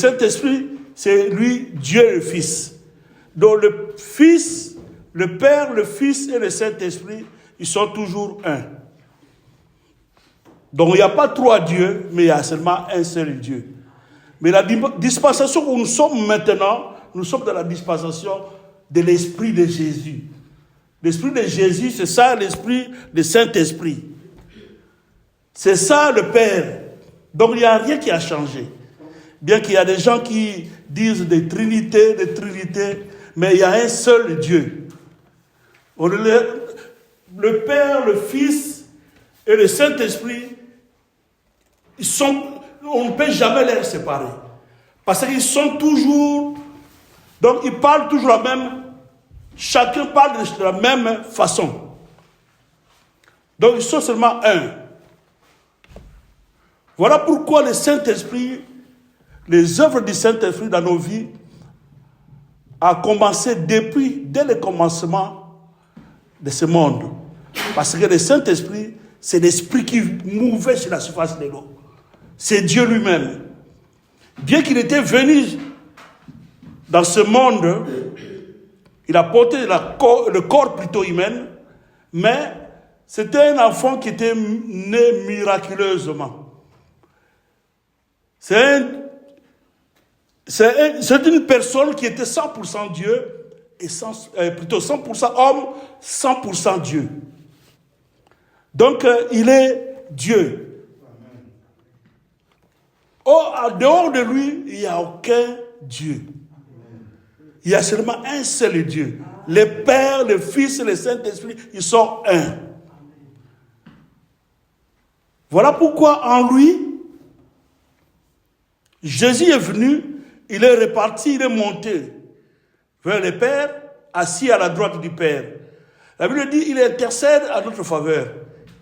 Saint-Esprit, c'est lui, Dieu le Fils. Donc le Fils, le Père, le Fils et le Saint-Esprit, ils sont toujours un. Donc il n'y a pas trois dieux, mais il y a seulement un seul Dieu. Mais la dispensation où nous sommes maintenant, nous sommes dans la dispensation de l'Esprit de Jésus. L'Esprit de Jésus, c'est ça l'Esprit, le Saint-Esprit. C'est ça le Père. Donc il n'y a rien qui a changé. Bien qu'il y a des gens qui disent des trinités, mais il y a un seul Dieu. Le Père, le Fils et le Saint-Esprit, on ne peut jamais les séparer. Parce qu'ils sont toujours, donc ils parlent toujours la même, chacun parle de la même façon. Donc ils sont seulement un. Voilà pourquoi le Saint-Esprit, les œuvres du Saint-Esprit dans nos vies, a commencé dès le commencement de ce monde. Parce que le Saint-Esprit, c'est l'Esprit qui mouvait sur la surface de l'eau. C'est Dieu lui-même. Bien qu'il était venu dans ce monde, il a porté le corps plutôt humain, mais c'était un enfant qui était né miraculeusement. C'est une personne qui était 100% Dieu, et plutôt 100% homme, 100% Dieu. Donc, il est Dieu. En dehors de lui, il n'y a aucun Dieu. Il y a seulement un seul Dieu. Le Père, le Fils et le Saint-Esprit, ils sont un. Voilà pourquoi en lui, Jésus est venu, il est reparti, il est monté vers le Père, assis à la droite du Père. La Bible dit, il intercède à notre faveur.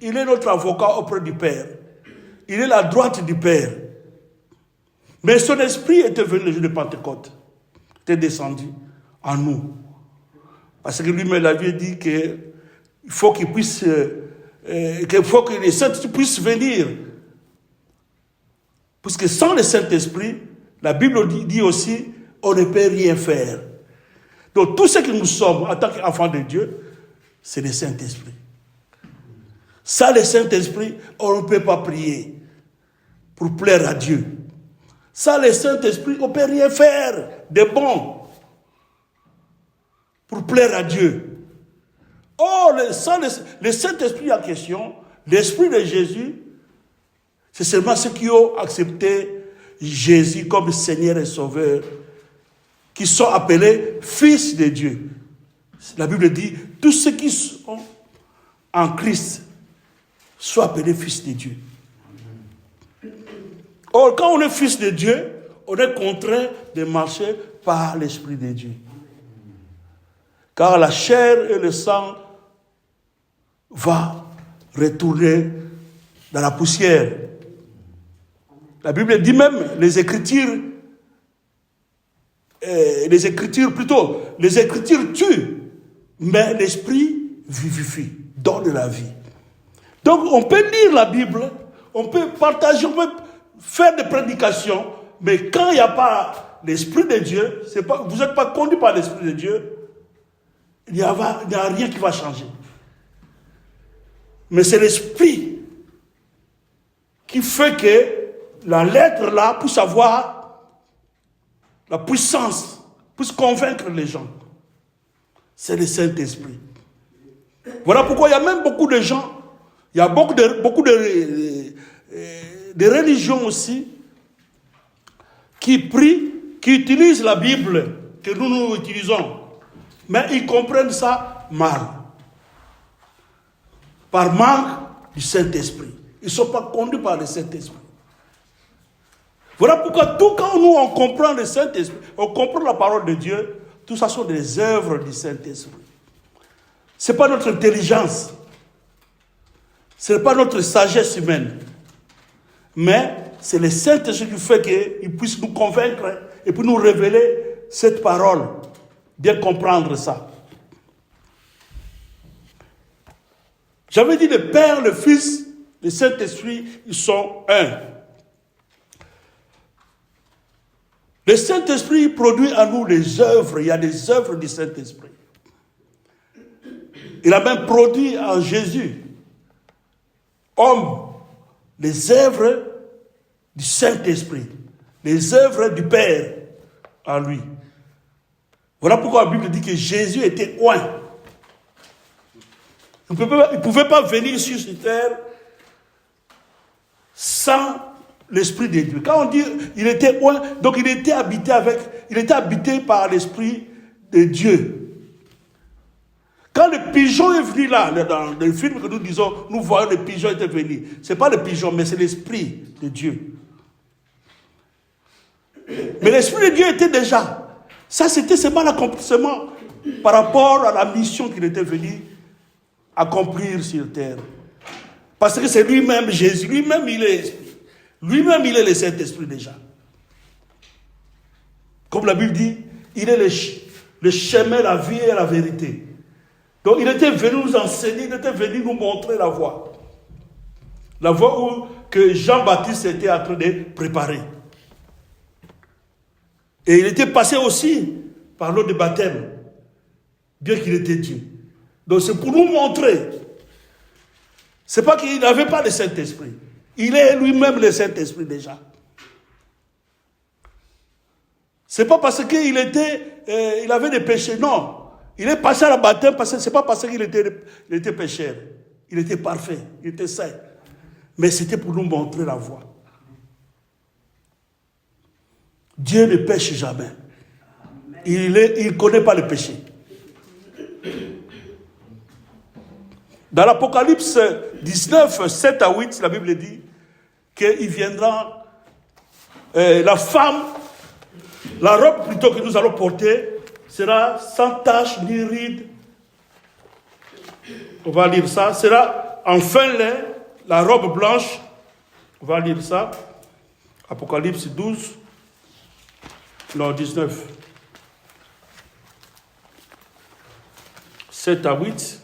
Il est notre avocat auprès du Père. Il est la droite du Père. Mais son esprit était venu le jour de Pentecôte. Était descendu en nous. Parce que lui-même, la Bible dit qu'il faut qu'il puisse, qu'il faut que les saints puissent venir. Parce que sans le Saint-Esprit, la Bible dit aussi, on ne peut rien faire. Donc tout ce que nous sommes en tant qu'enfants de Dieu, c'est le Saint-Esprit. Sans le Saint-Esprit, on ne peut pas prier pour plaire à Dieu. Sans le Saint-Esprit, on ne peut rien faire de bon pour plaire à Dieu. Or, sans le Saint-Esprit en question, l'Esprit de Jésus, c'est seulement ceux qui ont accepté Jésus comme Seigneur et Sauveur, qui sont appelés fils de Dieu. La Bible dit, tous ceux qui sont en Christ sont appelés fils de Dieu. Or, quand on est fils de Dieu, on est contraint de marcher par l'Esprit de Dieu. Car la chair et le sang vont retourner dans la poussière. La Bible dit même, les Écritures tuent, mais l'Esprit vivifie, donne la vie. Donc on peut lire la Bible, on peut partager, on peut faire des prédications, mais quand il n'y a pas l'Esprit de Dieu, vous n'êtes pas conduit par l'Esprit de Dieu, il n'y a rien qui va changer. Mais c'est l'Esprit qui fait que la lettre là puisse avoir la puissance, puisse convaincre les gens. C'est le Saint-Esprit. Voilà pourquoi il y a même beaucoup de gens, il y a beaucoup de religions aussi qui prient, qui utilisent la Bible que nous utilisons. Mais ils comprennent ça mal. Par manque du Saint-Esprit. Ils ne sont pas conduits par le Saint-Esprit. Voilà pourquoi tout quand nous on comprend le Saint-Esprit, on comprend la parole de Dieu, tout ça sont des œuvres du Saint-Esprit. Ce n'est pas notre intelligence. Ce n'est pas notre sagesse humaine. Mais c'est le Saint-Esprit qui fait qu'il puisse nous convaincre et puis nous révéler cette parole. Bien comprendre ça. J'avais dit le Père, le Fils, le Saint-Esprit, ils sont un. Le Saint-Esprit produit en nous les œuvres. Il y a des œuvres du Saint-Esprit. Il a même produit en Jésus, homme, les œuvres du Saint-Esprit, les œuvres du Père en lui. Voilà pourquoi la Bible dit que Jésus était oint. Il ne pouvait pas venir sur cette terre sans l'Esprit de Dieu. Quand on dit il était oint, donc il était habité par l'Esprit de Dieu. Quand le pigeon est venu là, dans le film que nous disons, nous voyons le pigeon était venu. Ce n'est pas le pigeon, mais c'est l'Esprit de Dieu. Mais l'Esprit de Dieu était déjà. Ça, c'était seulement l'accomplissement par rapport à la mission qu'il était venu accomplir sur terre. Parce que c'est lui-même, Jésus, lui-même, il est l'Esprit. Lui-même, il est le Saint-Esprit déjà. Comme la Bible dit, il est le chemin, la vie et la vérité. Donc, il était venu nous enseigner, il était venu nous montrer la voie. La voie que Jean-Baptiste était en train de préparer. Et il était passé aussi par l'eau de baptême, bien qu'il était Dieu. Donc, c'est pour nous montrer. Ce n'est pas qu'il n'avait pas le Saint-Esprit. Il est lui-même le Saint-Esprit déjà. Ce n'est pas parce qu'il il avait des péchés, non. Il est passé à la baptême, ce n'est pas parce qu'il était pécheur. Il était parfait, il était saint. Mais c'était pour nous montrer la voie. Dieu ne pêche jamais. Il ne connaît pas le péché. Dans l'Apocalypse 19, 7 à 8, la Bible dit qu'il viendra, la femme, la robe plutôt que nous allons porter, sera sans tache ni ride. On va lire ça. Sera en fin lin, la robe blanche. On va lire ça. Apocalypse 12. Non, 19. 7 à 8.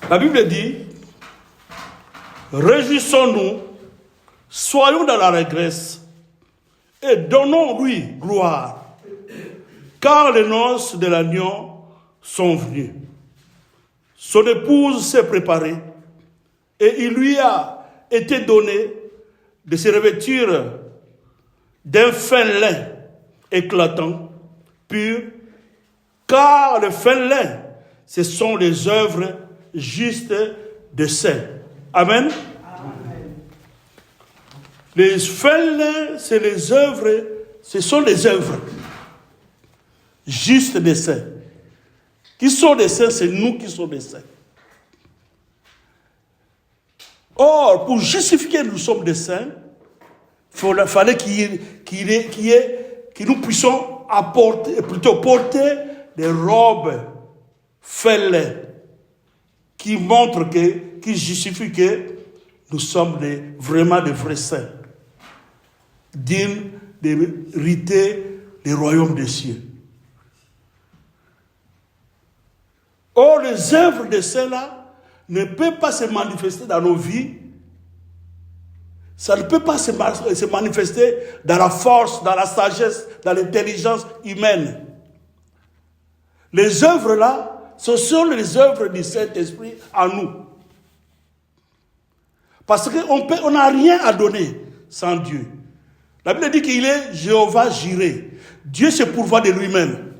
La Bible dit, réjouissons-nous, soyons dans la régresse et donnons-lui gloire, car les noces de l'agneau sont venues. Son épouse s'est préparée et il lui a été donné de se revêtir d'un fin lin éclatant, pur, car le fin lin, ce sont les œuvres justes de saints. Amen. Amen. Les fins lin, c'est les œuvres, ce sont les œuvres justes des saints. Qui sont des saints, c'est nous qui sommes des saints. Or, pour justifier que nous sommes des saints, il fallait que nous puissions porter des robes fêlées qui montrent qui justifient que nous sommes vraiment des vrais saints, dignes d'hériter le royaume des cieux. Or, les œuvres de ceux-là ne peuvent pas se manifester dans nos vies. Ça ne peut pas se manifester dans la force, dans la sagesse, dans l'intelligence humaine. Les œuvres-là, ce sont les œuvres du Saint-Esprit en nous. Parce qu'on n'a rien à donner sans Dieu. La Bible dit qu'il est Jéhovah Jireh. Dieu se pourvoit de lui-même.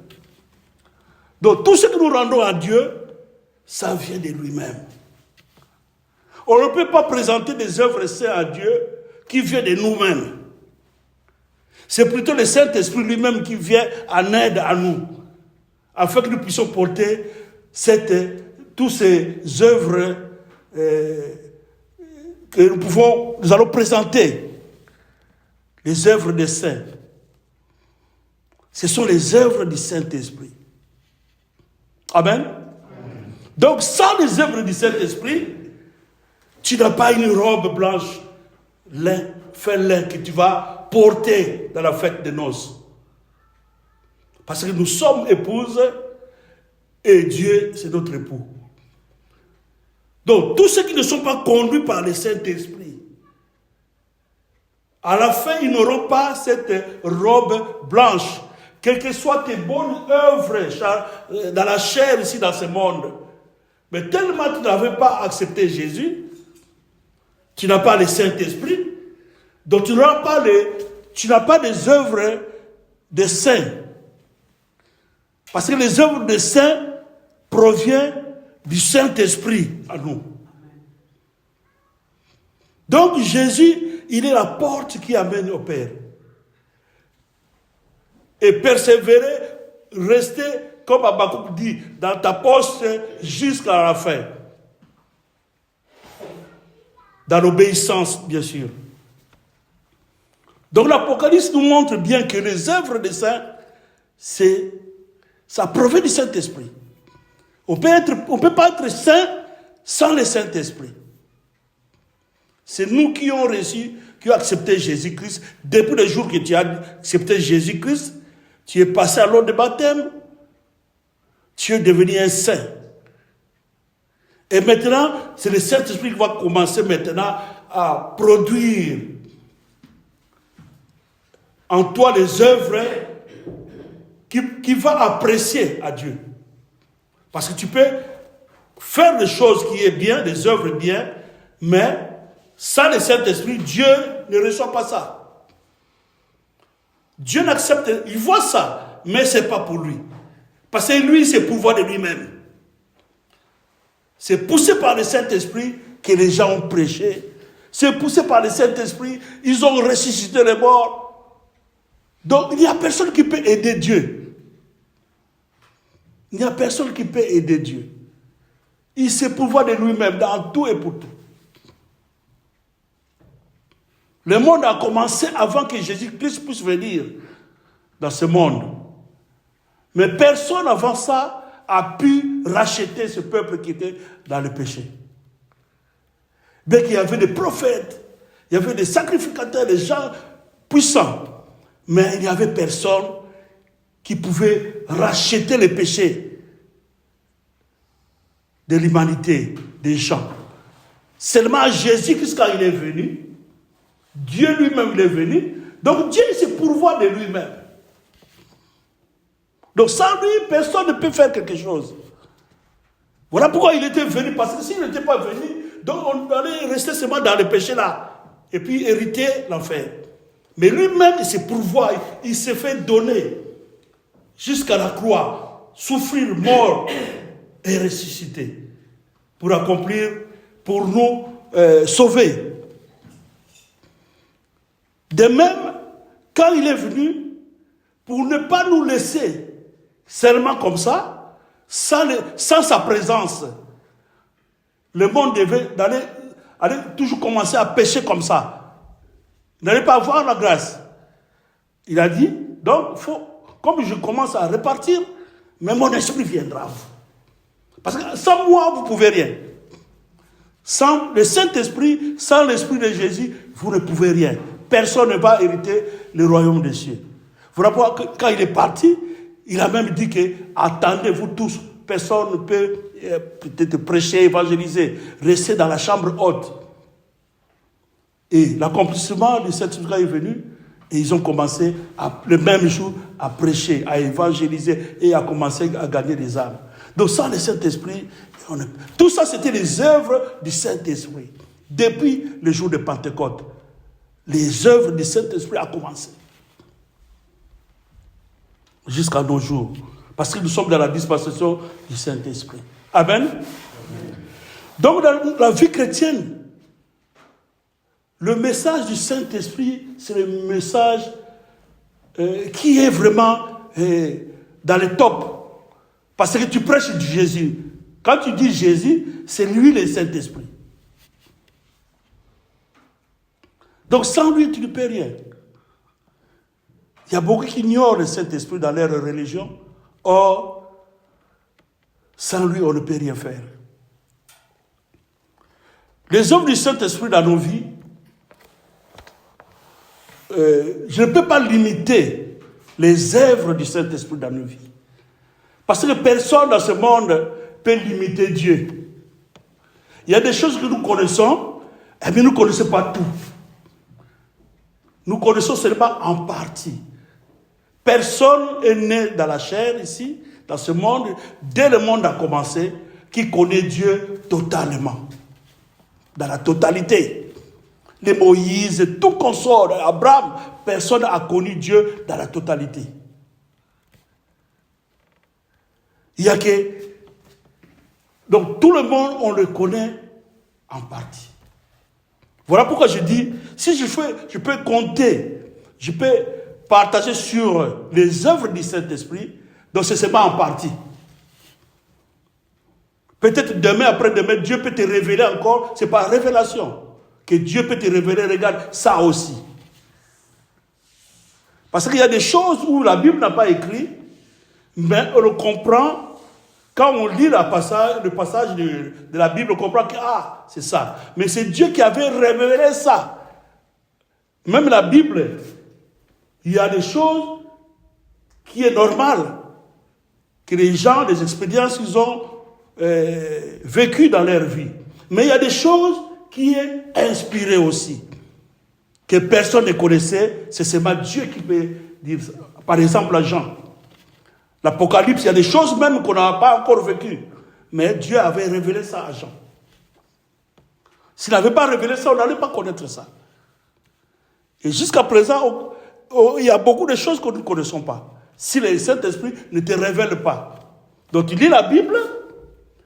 Donc tout ce que nous rendons à Dieu, ça vient de lui-même. On ne peut pas présenter des œuvres saintes à Dieu qui viennent de nous-mêmes. C'est plutôt le Saint-Esprit lui-même qui vient en aide à nous, afin que nous puissions porter toutes ces œuvres que nous allons présenter, les œuvres des saints. Ce sont les œuvres du Saint-Esprit. Amen. Donc, sans les œuvres du Saint-Esprit, tu n'as pas une robe blanche, lin, que tu vas porter dans la fête de noces. Parce que nous sommes épouses et Dieu, c'est notre époux. Donc, tous ceux qui ne sont pas conduits par le Saint-Esprit, à la fin, ils n'auront pas cette robe blanche. Quelles que soient tes bonnes œuvres dans la chair ici, dans ce monde. Mais tellement tu n'avais pas accepté Jésus, tu n'as pas le Saint-Esprit, donc tu n'as pas des œuvres de saints. Parce que les œuvres de saints proviennent du Saint-Esprit à nous. Donc Jésus, il est la porte qui amène au Père. Et persévérer, rester, comme Habakkuk dit, dans ta poste jusqu'à la fin. Dans l'obéissance, bien sûr. Donc l'Apocalypse nous montre bien que les œuvres des saints, ça provient du Saint-Esprit. On ne peut pas être saint sans le Saint-Esprit. C'est nous qui avons reçu, qui avons accepté Jésus-Christ. Depuis le jour que tu as accepté Jésus-Christ, tu es passé à l'eau de baptême, tu es devenu un saint. Et maintenant, c'est le Saint-Esprit qui va commencer maintenant à produire en toi les œuvres qui va apprécier à Dieu. Parce que tu peux faire des choses qui est bien, des œuvres bien, mais sans le Saint-Esprit, Dieu ne reçoit pas ça. Dieu n'accepte, il voit ça, mais ce n'est pas pour lui. Parce que lui, c'est pouvoir de lui-même. C'est poussé par le Saint-Esprit que les gens ont prêché. C'est poussé par le Saint-Esprit, ils ont ressuscité les morts. Donc, il n'y a personne qui peut aider Dieu. Il n'y a personne qui peut aider Dieu. Il sait pouvoir de lui-même dans tout et pour tout. Le monde a commencé avant que Jésus-Christ puisse venir dans ce monde. Mais personne avant ça a pu racheter ce peuple qui était dans le péché. Bien qu'il y avait des prophètes, il y avait des sacrificateurs, des gens puissants, mais il n'y avait personne qui pouvait racheter les péchés de l'humanité, des gens. Seulement Jésus-Christ, quand il est venu, Dieu lui-même il est venu, donc Dieu c'est pourvoir de lui-même. Donc sans lui, personne ne peut faire quelque chose. Voilà pourquoi il était venu, parce que s'il n'était pas venu, donc on allait rester seulement dans le péché là, et puis hériter l'enfer. Mais lui-même, il s'est pourvoir, il s'est fait donner jusqu'à la croix, souffrir, mort et ressusciter, pour accomplir, pour nous sauver. De même, quand il est venu, pour ne pas nous laisser seulement comme ça, sans sa présence, le monde devait aller toujours commencer à pécher comme ça. Il n'allait pas avoir la grâce. Il a dit, donc, comme je commence à repartir, mais mon esprit viendra. Parce que sans moi, vous ne pouvez rien. Sans le Saint-Esprit, sans l'Esprit de Jésus, vous ne pouvez rien. Personne ne va hériter le royaume des cieux. Vous rappelez que quand il est parti, il a même dit que attendez-vous tous. Personne ne peut peut-être prêcher, évangéliser, rester dans la chambre haute. Et l'accomplissement du Saint-Esprit est venu et ils ont commencé le même jour à prêcher, à évangéliser et à commencer à gagner des âmes. Donc sans le Saint-Esprit, tout ça c'était les œuvres du Saint-Esprit. Depuis le jour de Pentecôte, les œuvres du Saint-Esprit ont commencé. Jusqu'à nos jours. Parce que nous sommes dans la dispensation du Saint-Esprit. Amen. Amen. Donc dans la vie chrétienne, le message du Saint-Esprit, c'est le message qui est vraiment dans le top. Parce que tu prêches du Jésus. Quand tu dis Jésus, c'est lui le Saint-Esprit. Donc sans lui, tu ne peux rien. Il y a beaucoup qui ignorent le Saint-Esprit dans leur religion. Or, sans lui, on ne peut rien faire. Les œuvres du Saint-Esprit dans nos vies, je ne peux pas limiter les œuvres du Saint-Esprit dans nos vies. Parce que personne dans ce monde peut limiter Dieu. Il y a des choses que nous connaissons, mais nous ne connaissons pas tout. Nous connaissons seulement en partie. Personne n'est né dans la chair ici, dans ce monde, dès le monde a commencé, qui connaît Dieu totalement. Dans la totalité. Les Moïse, tout consort, Abraham, personne n'a connu Dieu dans la totalité. Il y a que... Donc tout le monde, on le connaît en partie. Voilà pourquoi je dis, si je peux compter, je peux partager sur les œuvres du Saint-Esprit, donc c'est seulement en partie. Peut-être demain, après-demain, Dieu peut te révéler encore, c'est par révélation que Dieu peut te révéler, regarde, ça aussi. Parce qu'il y a des choses où la Bible n'a pas écrit, mais on le comprend. Quand on lit le passage de la Bible, on comprend que, c'est ça. Mais c'est Dieu qui avait révélé ça. Même la Bible, il y a des choses qui est normales, que les gens, des expériences qu'ils ont vécues dans leur vie. Mais il y a des choses qui est inspirées aussi, que personne ne connaissait, c'est seulement Dieu qui peut dire ça. Par exemple, à Jean. L'Apocalypse, il y a des choses même qu'on n'a pas encore vécues. Mais Dieu avait révélé ça à Jean. S'il n'avait pas révélé ça, on n'allait pas connaître ça. Et jusqu'à présent, il y a beaucoup de choses que nous ne connaissons pas. Si le Saint-Esprit ne te révèle pas. Donc tu lis la Bible,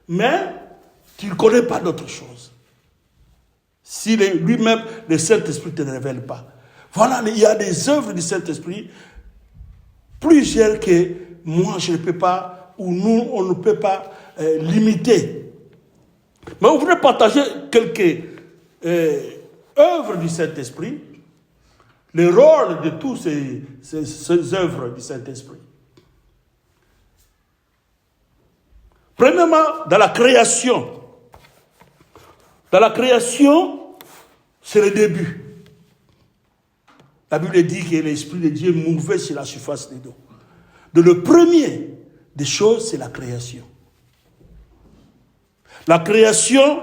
mais tu ne connais pas d'autres choses. Si lui-même, le Saint-Esprit ne te révèle pas. Voilà, il y a des œuvres du Saint-Esprit, plusieurs que moi, je ne peux pas, ou nous, on ne peut pas limiter. Mais on voudrait partager quelques œuvres du Saint-Esprit, le rôle de toutes ces œuvres du Saint-Esprit. Premièrement, dans la création. Dans la création, c'est le début. La Bible dit que l'Esprit de Dieu mouvait sur la surface des eaux. Donc le premier des choses, c'est la création. La création,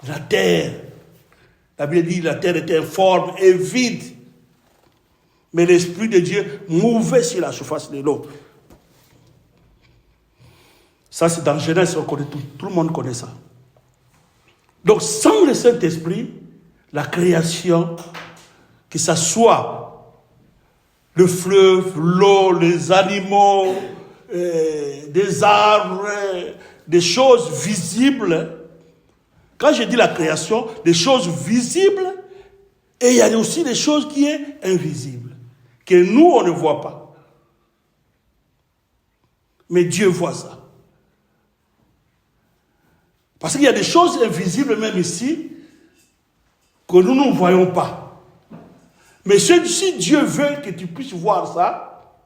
la terre. La Bible dit que la terre était informe et vide. Mais l'Esprit de Dieu mouvait sur la surface de l'eau. Ça, c'est dans Genèse, on connaît tout le monde connaît ça. Donc, sans le Saint-Esprit, la création, que ce soit le fleuve, l'eau, les animaux, des arbres, des choses visibles. Quand je dis la création, des choses visibles, et il y a aussi des choses qui sont invisibles, que nous, on ne voit pas. Mais Dieu voit ça. Parce qu'il y a des choses invisibles même ici, que nous ne voyons pas. Mais si Dieu veut que tu puisses voir ça,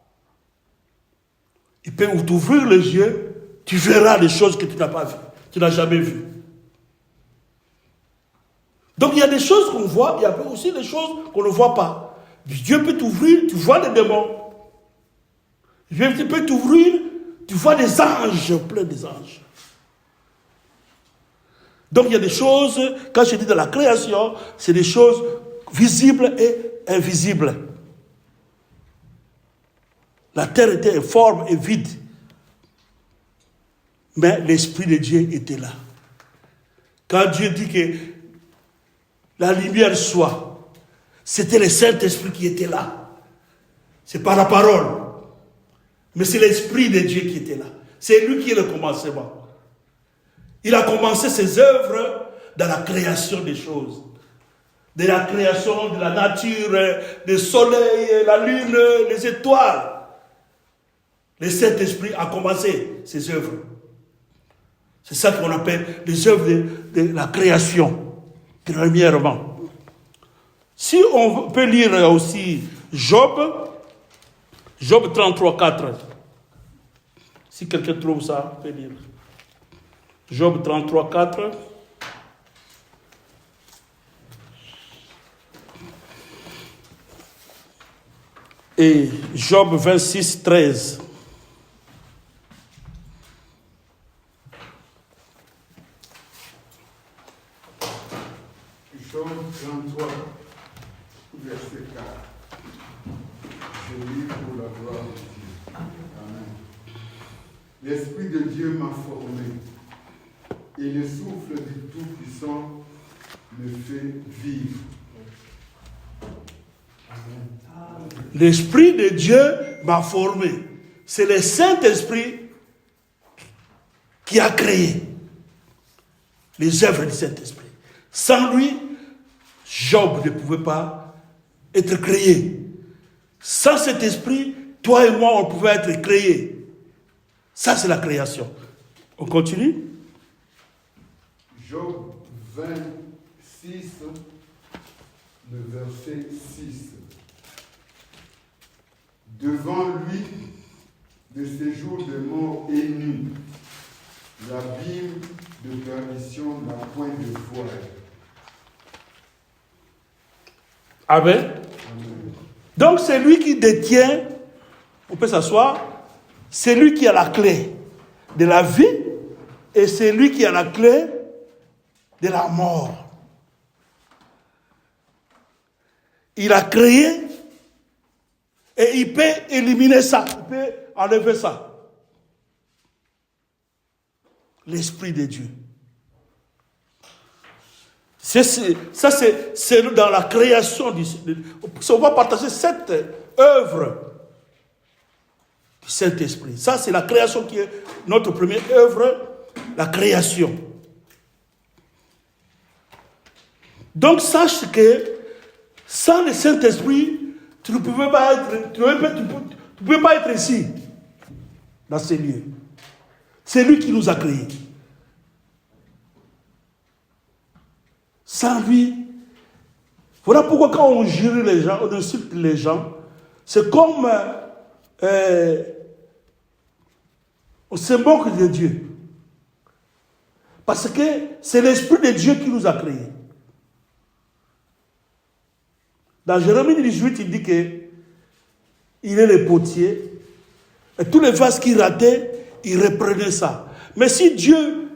il peut t'ouvrir les yeux, tu verras des choses que tu n'as pas vues, tu n'as jamais vues. Donc il y a des choses qu'on voit, il y a aussi des choses qu'on ne voit pas. Dieu peut t'ouvrir, tu vois des démons. Dieu peut t'ouvrir, tu vois des anges, plein des anges. Donc il y a des choses, quand je dis de la création, c'est des choses visibles et invisibles. La terre était informe et vide. Mais l'Esprit de Dieu était là. Quand Dieu dit que la lumière soit, c'était le Saint-Esprit qui était là. C'est pas la parole. Mais c'est l'Esprit de Dieu qui était là. C'est lui qui est le commencement. Il a commencé ses œuvres dans la création des choses. De la création de la nature, du soleil, la lune, les étoiles. Le Saint-Esprit a commencé ses œuvres. C'est ça qu'on appelle les œuvres de la création, premièrement. Si on peut lire aussi Job 33, 4. Si quelqu'un trouve ça, on peut lire. Job 33, 4. Et Job 26, 13. Psaume 33, verset 4. Je lis pour la gloire de Dieu. Amen. L'Esprit de Dieu m'a formé, et le souffle du Tout-Puissant me fait vivre. Amen. L'Esprit de Dieu m'a formé. C'est le Saint-Esprit qui a créé les œuvres du Saint-Esprit. Sans lui, Job ne pouvait pas être créé. Sans cet esprit, toi et moi, on pouvait être créés. Ça, c'est la création. On continue. Job 26, le verset 6. Devant lui, de séjour de mort et nu, l'abîme de perdition n'a point de voile. Amen. Amen. Donc, c'est lui qui détient, on peut s'asseoir, c'est lui qui a la clé de la vie et c'est lui qui a la clé de la mort. Il a créé et il peut éliminer ça, il peut enlever ça. L'Esprit de Dieu. C'est dans la création on va partager cette œuvre du Saint-Esprit. Ça, c'est la création qui est notre première œuvre, la création. Donc, sache que sans le Saint-Esprit, tu ne pouvais pas être, tu ne pouvais pas être ici, dans ces lieux. C'est lui qui nous a créés. Sans lui, voilà pourquoi quand on jurie les gens, on insulte les gens, c'est comme on se moque de Dieu. Parce que c'est l'Esprit de Dieu qui nous a créés. Dans Jérémie 18, il dit qu'il est le potier, et tous les vases qui rataient, il reprenait ça. Mais si Dieu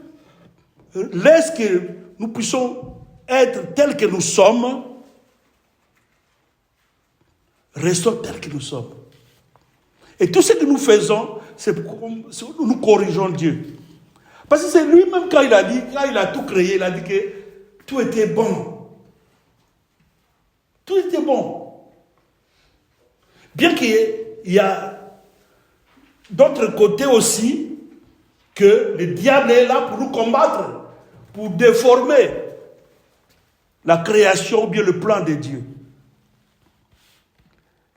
laisse que nous puissions être tels que nous sommes, restons tels que nous sommes. Et tout ce que nous faisons, c'est pour que nous corrigeons Dieu. Parce que c'est lui-même quand il a tout créé, il a dit que tout était bon. Tout était bon. Bien qu'il y a d'autres côtés aussi, que le diable est là pour nous combattre, pour déformer la création ou bien le plan de Dieu.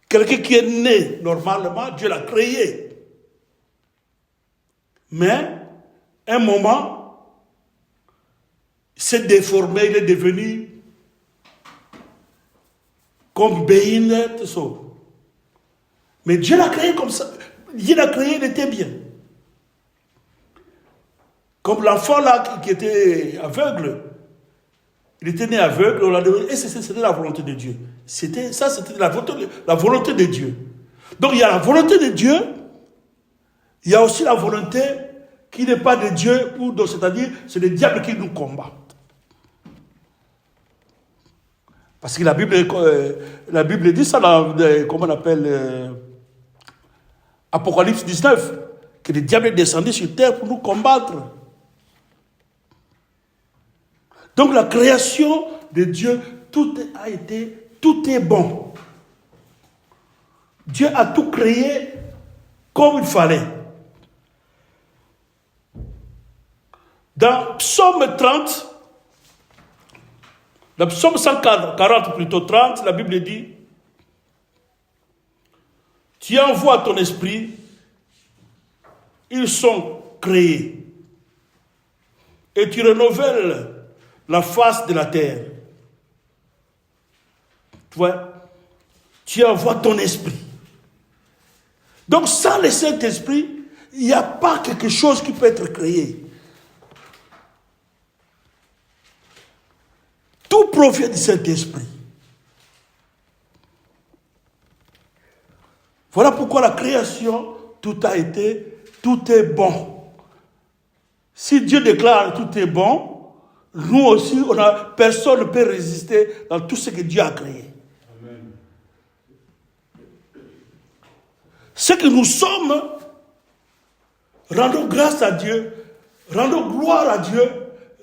Quelqu'un qui est né normalement, Dieu l'a créé. Mais, un moment, il s'est déformé, il est devenu comme Béhin, tout ça. Mais Dieu l'a créé comme ça. Dieu l'a créé, il était bien. Comme l'enfant là qui était aveugle. Il était né aveugle, on l'a demandé, et c'était la volonté de Dieu. C'était la volonté de Dieu. Donc il y a la volonté de Dieu, il y a aussi la volonté qui n'est pas de Dieu, c'est-à-dire c'est le diable qui nous combat. Parce que la Bible dit ça dans, comment on appelle, Apocalypse 19, que le diable est descendu sur terre pour nous combattre. Donc la création de Dieu, tout est bon. Dieu a tout créé comme il fallait. Dans Psaume 30, dans Psaume 140 plutôt 30, la Bible dit, tu envoies ton esprit, ils sont créés, et tu renouvelles la face de la terre. Tu vois, tu envoies ton esprit. Donc sans le Saint-Esprit, il n'y a pas quelque chose qui peut être créé. Tout provient du Saint-Esprit. Voilà pourquoi la création, tout est bon. Si Dieu déclare tout est bon, nous aussi, personne ne peut résister dans tout ce que Dieu a créé. Amen. Ce que nous sommes, rendons grâce à Dieu, rendons gloire à Dieu,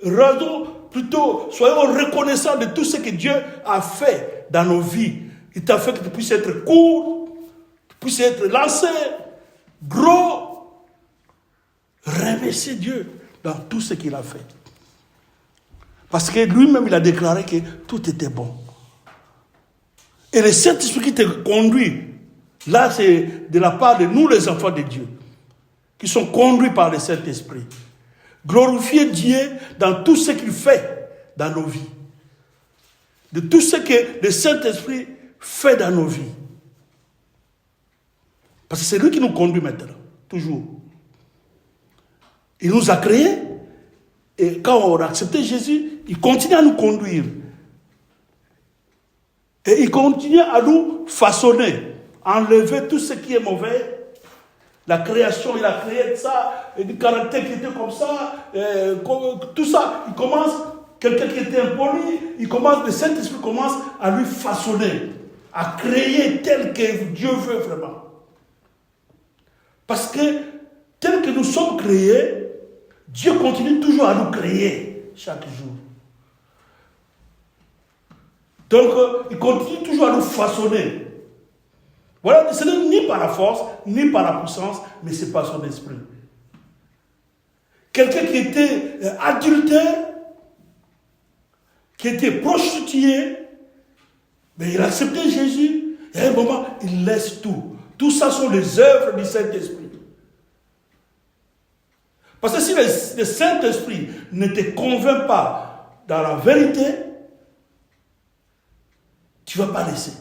soyons reconnaissants de tout ce que Dieu a fait dans nos vies. Il t'a fait que tu puisses être court, tu puisses être lancé, gros. Remerciez Dieu dans tout ce qu'il a fait. Parce que lui-même, il a déclaré que tout était bon. Et le Saint-Esprit qui te conduit, là, c'est de la part de nous, les enfants de Dieu, qui sont conduits par le Saint-Esprit. Glorifiez Dieu dans tout ce qu'il fait dans nos vies. De tout ce que le Saint-Esprit fait dans nos vies. Parce que c'est lui qui nous conduit maintenant, toujours. Il nous a créés, et quand on a accepté Jésus, il continue à nous conduire. Et il continue à nous façonner, enlever tout ce qui est mauvais. La création, il a créé ça, et du caractère qui était comme ça, tout ça. Il commence, quelqu'un qui était impoli, le Saint-Esprit commence à lui façonner, à créer tel que Dieu veut vraiment. Parce que tel que nous sommes créés, Dieu continue toujours à nous créer chaque jour. Donc, il continue toujours à nous façonner. Voilà, ce n'est ni par la force, ni par la puissance, mais c'est par son esprit. Quelqu'un qui était adultère, qui était prostitué, mais il a accepté Jésus, et à un moment, il laisse tout. Tout ça sont les œuvres du Saint-Esprit. Parce que si le Saint-Esprit ne te convainc pas dans la vérité, tu ne vas pas laisser.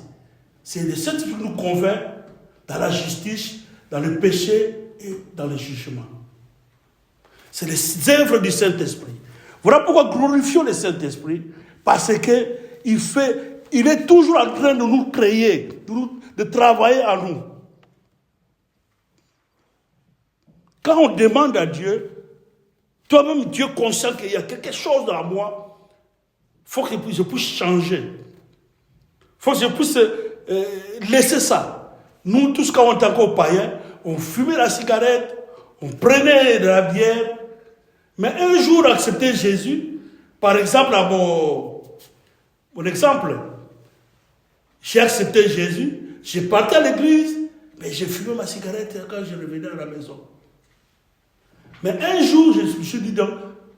C'est le Saint-Esprit qui nous convainc dans la justice, dans le péché et dans le jugement. C'est les œuvres du Saint-Esprit. Voilà pourquoi glorifions le Saint-Esprit, parce qu'il est toujours en train de nous créer, de travailler en nous. Quand on demande à Dieu, toi-même Dieu conscient qu'il y a quelque chose dans moi, il faut que je puisse changer. Il faut que je puisse laisser ça. Nous, tous quand on était encore païens, on fumait la cigarette, on prenait de la bière. Mais un jour, accepter Jésus, par exemple, à mon exemple, j'ai accepté Jésus, j'ai parti à l'église, mais j'ai fumé ma cigarette quand je revenais à la maison. Mais un jour, je me suis dit, donc,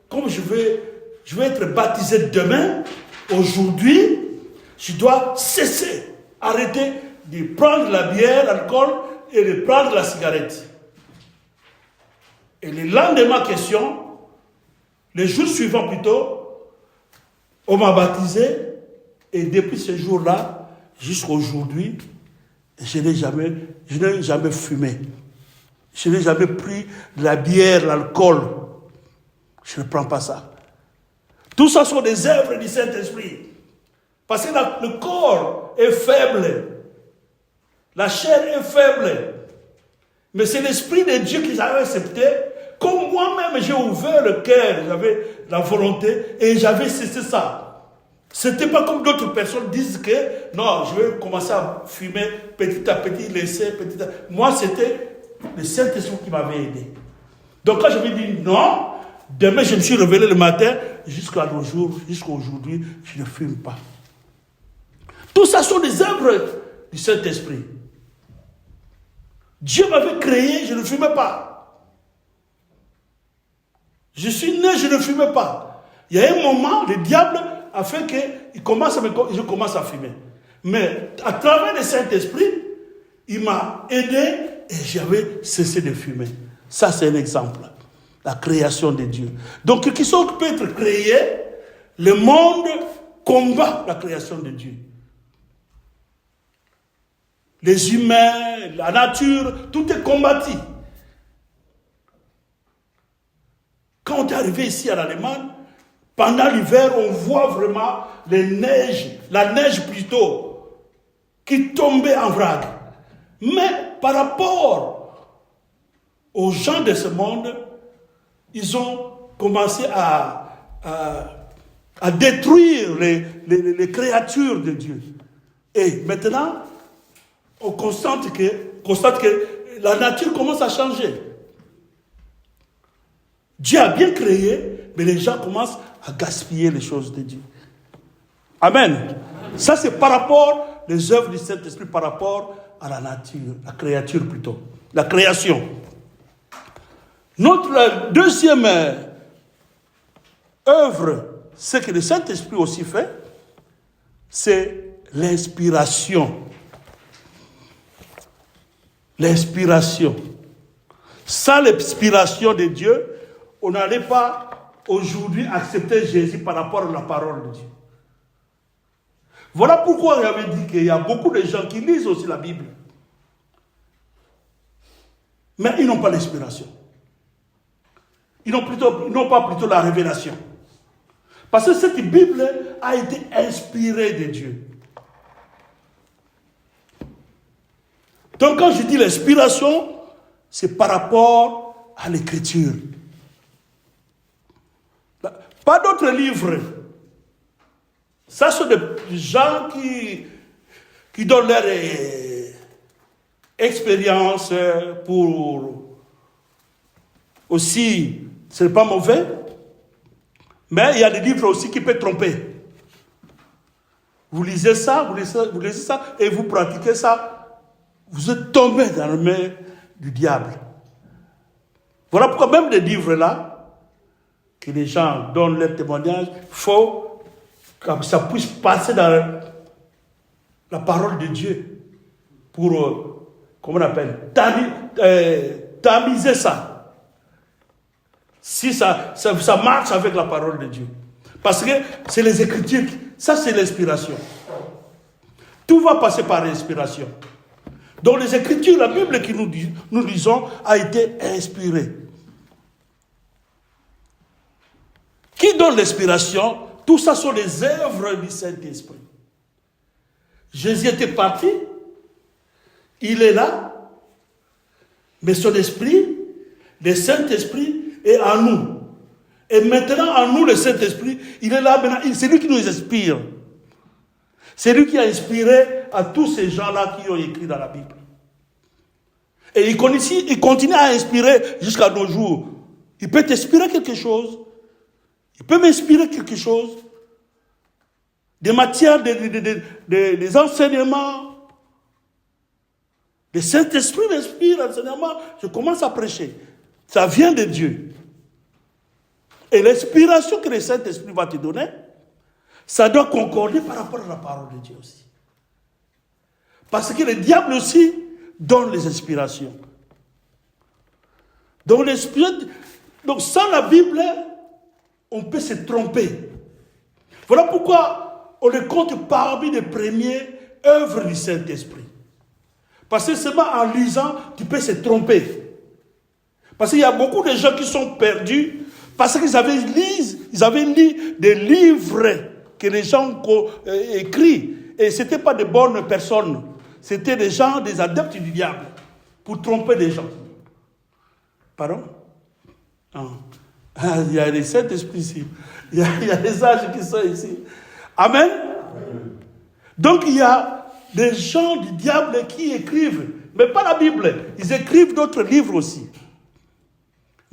comme je vais être baptisé demain, aujourd'hui, je dois cesser, arrêter de prendre la bière, l'alcool et de prendre la cigarette. Et le lendemain, le jour suivant plutôt, on m'a baptisé et depuis ce jour-là, jusqu'à aujourd'hui, je n'ai jamais fumé. Je n'ai jamais pris de la bière, l'alcool. Je ne prends pas ça. Tout ça sont des œuvres du Saint-Esprit. Parce que le corps est faible. La chair est faible. Mais c'est l'Esprit de Dieu qui avait accepté. Comme moi-même, j'ai ouvert le cœur, j'avais la volonté et j'avais cessé ça. Ce n'était pas comme d'autres personnes disent que non, je vais commencer à fumer petit à petit, laisser petit à petit. Moi, c'était le Saint-Esprit qui m'avait aidé. Donc quand je me dis non, demain je me suis réveillé le matin, jusqu'à aujourd'hui, je ne fume pas. Tout ça sont des œuvres du Saint-Esprit. Dieu m'avait créé, je ne fumais pas. Je suis né, je ne fumais pas. Il y a un moment, le diable a fait que je commence à fumer. Mais à travers le Saint-Esprit, il m'a aidé et j'avais cessé de fumer. Ça, c'est un exemple. La création de Dieu. Donc, quelque chose qui peut être créé, le monde combat la création de Dieu. Les humains, la nature, tout est combattu. Quand on est arrivé ici à l'Allemagne, pendant l'hiver, on voit vraiment la neige plutôt, qui tombait en vrac. Mais par rapport aux gens de ce monde, ils ont commencé à à détruire les créatures de Dieu. Et maintenant, on constate que la nature commence à changer. Dieu a bien créé, mais les gens commencent à gaspiller les choses de Dieu. Amen. Ça, c'est par rapport aux œuvres du Saint-Esprit, par rapport à la nature, la créature plutôt, la création. Notre deuxième œuvre, ce que le Saint-Esprit aussi fait, c'est l'inspiration. L'inspiration. Sans l'inspiration de Dieu, on n'allait pas aujourd'hui accepter Jésus par rapport à la parole de Dieu. Voilà pourquoi j'avais dit qu'il y a beaucoup de gens qui lisent aussi la Bible. Mais ils n'ont pas l'inspiration. Ils n'ont pas plutôt la révélation. Parce que cette Bible a été inspirée de Dieu. Donc quand je dis l'inspiration, c'est par rapport à l'écriture. Pas d'autres livres. Ça, sont des gens qui donnent leur expérience pour aussi, ce n'est pas mauvais, mais il y a des livres aussi qui peuvent tromper. Vous lisez ça, vous lisez ça, et vous pratiquez ça, vous êtes tombé dans le main du diable. Voilà pourquoi même les livres-là, que les gens donnent leur témoignage, il faut que ça puisse passer dans la parole de Dieu pour, comment on appelle, tamiser ça. Si ça marche avec la parole de Dieu. Parce que c'est les Écritures, ça c'est l'inspiration. Tout va passer par l'inspiration. Donc les Écritures, la Bible que nous lisons a été inspirée. Qui donne l'inspiration? Tout ça sont les œuvres du Saint-Esprit. Jésus était parti, il est là, mais son esprit, le Saint-Esprit est en nous. Et maintenant, en nous, le Saint-Esprit, il est là maintenant, c'est lui qui nous inspire. C'est lui qui a inspiré à tous ces gens-là qui ont écrit dans la Bible. Et il continue à inspirer jusqu'à nos jours. Il peut t'inspirer quelque chose. Il peut m'inspirer quelque chose. Des matières, des enseignements. Le Saint-Esprit m'inspire l'enseignement. Je commence à prêcher. Ça vient de Dieu. Et l'inspiration que le Saint-Esprit va te donner, ça doit concorder par rapport à la parole de Dieu aussi. Parce que le diable aussi donne les inspirations. Donc sans la Bible, on peut se tromper. Voilà pourquoi on le compte parmi les premières œuvres du Saint-Esprit. Parce que seulement en lisant, tu peux se tromper. Parce qu'il y a beaucoup de gens qui sont perdus parce qu'ils avaient lu des livres que les gens ont écrits. Et ce n'étaient pas de bonnes personnes. C'était des gens, des adeptes du diable, pour tromper les gens. Pardon? Il y a les Saint-Esprit ici. Il y a les sages qui sont ici. Amen? Donc il y a des gens du diable qui écrivent, mais pas la Bible. Ils écrivent d'autres livres aussi.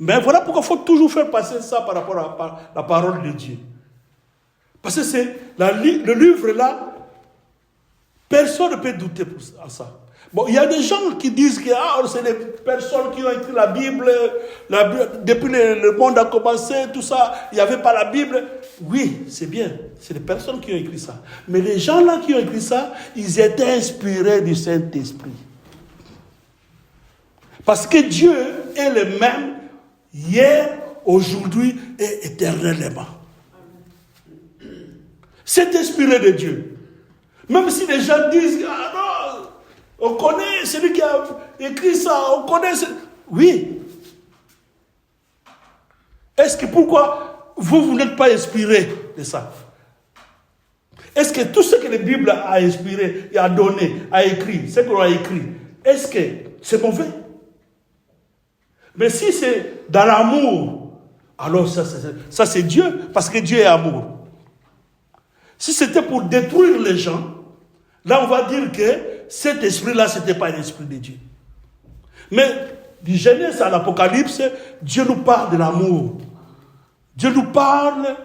Mais voilà pourquoi il faut toujours faire passer ça par rapport à la parole de Dieu. Parce que c'est le livre là, personne ne peut douter à ça. Bon, il y a des gens qui disent que c'est les personnes qui ont écrit la Bible, depuis le monde a commencé, tout ça, il n'y avait pas la Bible. Oui, c'est bien, c'est les personnes qui ont écrit ça. Mais les gens là qui ont écrit ça, ils étaient inspirés du Saint-Esprit. Parce que Dieu est le même hier, aujourd'hui et éternellement. C'est inspiré de Dieu. Même si les gens disent, non, on connaît celui qui a écrit ça, on connaît... Oui. Est-ce que pourquoi vous n'êtes pas inspiré de ça? Est-ce que tout ce que la Bible a inspiré, a donné, a écrit, ce qu'on a écrit, est-ce que c'est mauvais? Mais si c'est dans l'amour, alors ça c'est Dieu, parce que Dieu est amour. Si c'était pour détruire les gens, là on va dire que cet esprit-là, ce n'était pas un esprit de Dieu. Mais du Genèse à l'Apocalypse, Dieu nous parle de l'amour. Dieu nous parle.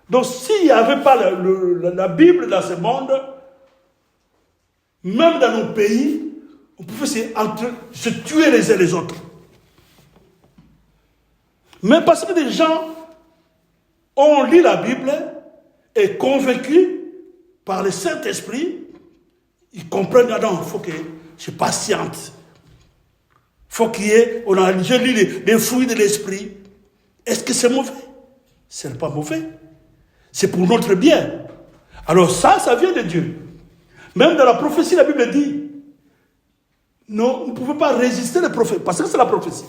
Donc s'il n'y avait pas la Bible dans ce monde, même dans nos pays, on pouvait se tuer les uns les autres. Mais parce que des gens ont lu la Bible et convaincus par le Saint-Esprit, ils comprennent, non, il faut que je patiente. Il faut qu'il y ait, je lis les fruits de l'Esprit. Est-ce que c'est mauvais? Ce n'est pas mauvais. C'est pour notre bien. Alors ça vient de Dieu. Même dans la prophétie, la Bible dit, non, vous ne pouvez pas résister les prophètes, parce que c'est la prophétie.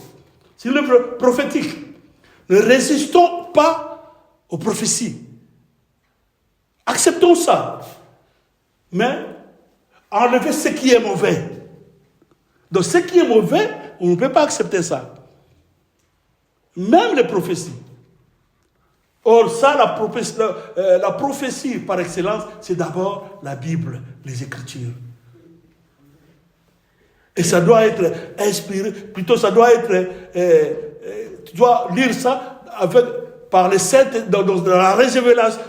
C'est une œuvre prophétique. Ne résistons pas aux prophéties. Acceptons ça. Mais enlevez ce qui est mauvais. Donc ce qui est mauvais, on ne peut pas accepter ça. Même les prophéties. Or, ça, la prophétie par excellence, c'est d'abord la Bible, les Écritures. Et ça doit être inspiré, plutôt ça doit être, tu dois lire ça par les saintes, dans la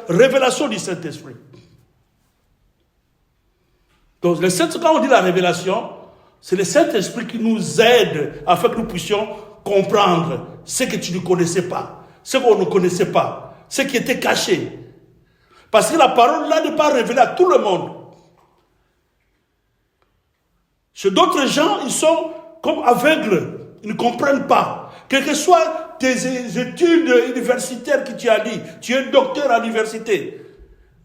révélation du Saint-Esprit. Donc, quand on dit la révélation, c'est le Saint-Esprit qui nous aide afin que nous puissions comprendre ce que tu ne connaissais pas, ce qu'on ne connaissait pas, ce qui était caché. Parce que la parole là n'est pas révélée à tout le monde. Chez d'autres gens, ils sont comme aveugles, ils ne comprennent pas. Quelles que soient tes études universitaires que tu as lues, tu es docteur à l'université.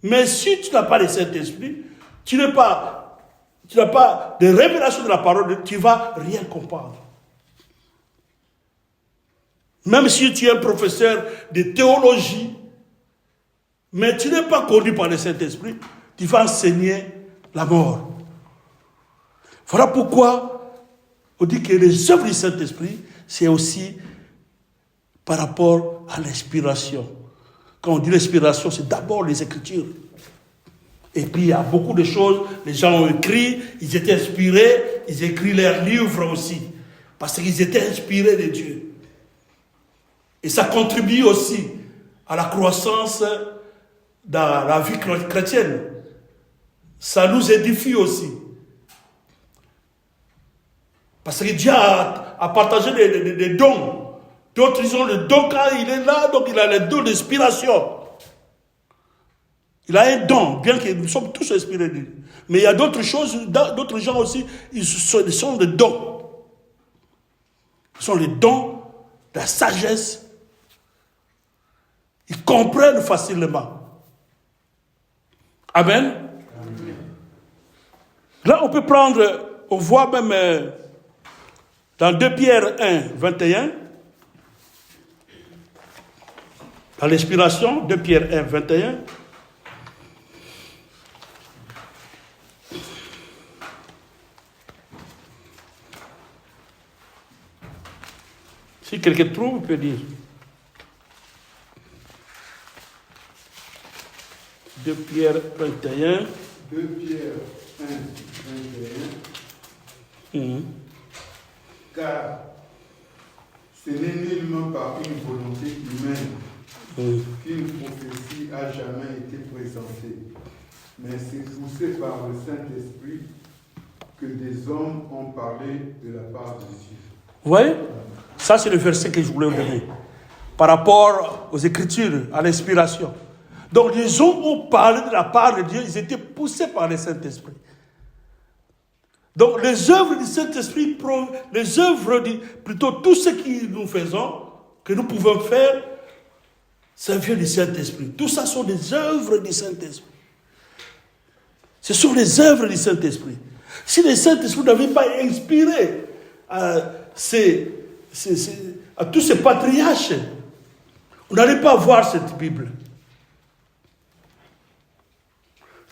Mais si tu n'as pas le Saint-Esprit, tu n'as pas de révélation de la parole, tu ne vas rien comprendre. Même si tu es un professeur de théologie, mais tu n'es pas conduit par le Saint-Esprit, tu vas enseigner la mort. Voilà pourquoi on dit que les œuvres du Saint-Esprit, c'est aussi par rapport à l'inspiration. Quand on dit l'inspiration, c'est d'abord les Écritures. Et puis il y a beaucoup de choses, les gens ont écrit, ils étaient inspirés, ils écrivent leurs livres aussi, parce qu'ils étaient inspirés de Dieu. Et ça contribue aussi à la croissance dans la vie chrétienne. Ça nous édifie aussi. Parce que Dieu a partagé des dons. D'autres, ils ont le don quand il est là, donc il a le don d'inspiration. Il a un don, bien que nous sommes tous inspirés de lui. Mais il y a d'autres choses, d'autres gens aussi, ils sont des dons. Ce sont les dons de la sagesse. Ils comprennent facilement. Amen. Amen. Là, on peut prendre, on voit même dans 2 Pierre 1, 21, dans l'inspiration, 2 Pierre 1, 21, si quelqu'un trouve, peut dire. 2 Pierre 21. 2 Pierre 1, 21. Car ce n'est nullement par une volonté humaine qu'une prophétie a jamais été présentée, mais c'est poussé par le Saint-Esprit que des hommes ont parlé de la part de Dieu. Vous voyez? Ça, c'est le verset que je voulais vous donner. Par rapport aux Écritures, à l'inspiration. Donc, les hommes ont parlé de la part de Dieu, ils étaient poussés par le Saint-Esprit. Donc, les œuvres du Saint-Esprit, les œuvres, plutôt tout ce que nous faisons, que nous pouvons faire, ça vient du Saint-Esprit. Tout ça sont des œuvres du Saint-Esprit. Ce sont les œuvres du Saint-Esprit. Si le Saint-Esprit n'avait pas inspiré à tous ces patriarches, on n'allait pas voir cette Bible.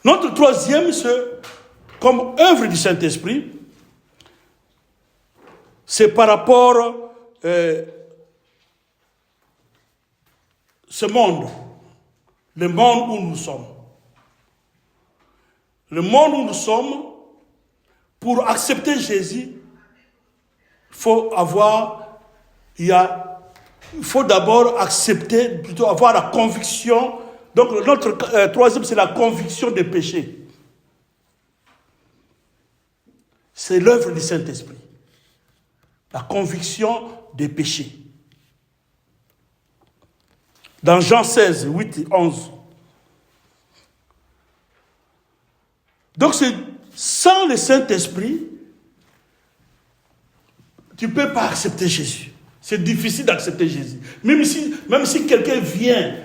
Notre troisième, comme œuvre du Saint-Esprit, c'est par rapport à ce monde, le monde où nous sommes. le monde où nous sommes, pour accepter Jésus, il faut d'abord accepter, plutôt avoir la conviction. Donc notre troisième, c'est la conviction des péchés. C'est l'œuvre du Saint-Esprit. La conviction des péchés. Dans Jean 16, 8 et 11. Donc sans le Saint-Esprit, tu ne peux pas accepter Jésus. C'est difficile d'accepter Jésus. Même si quelqu'un vient,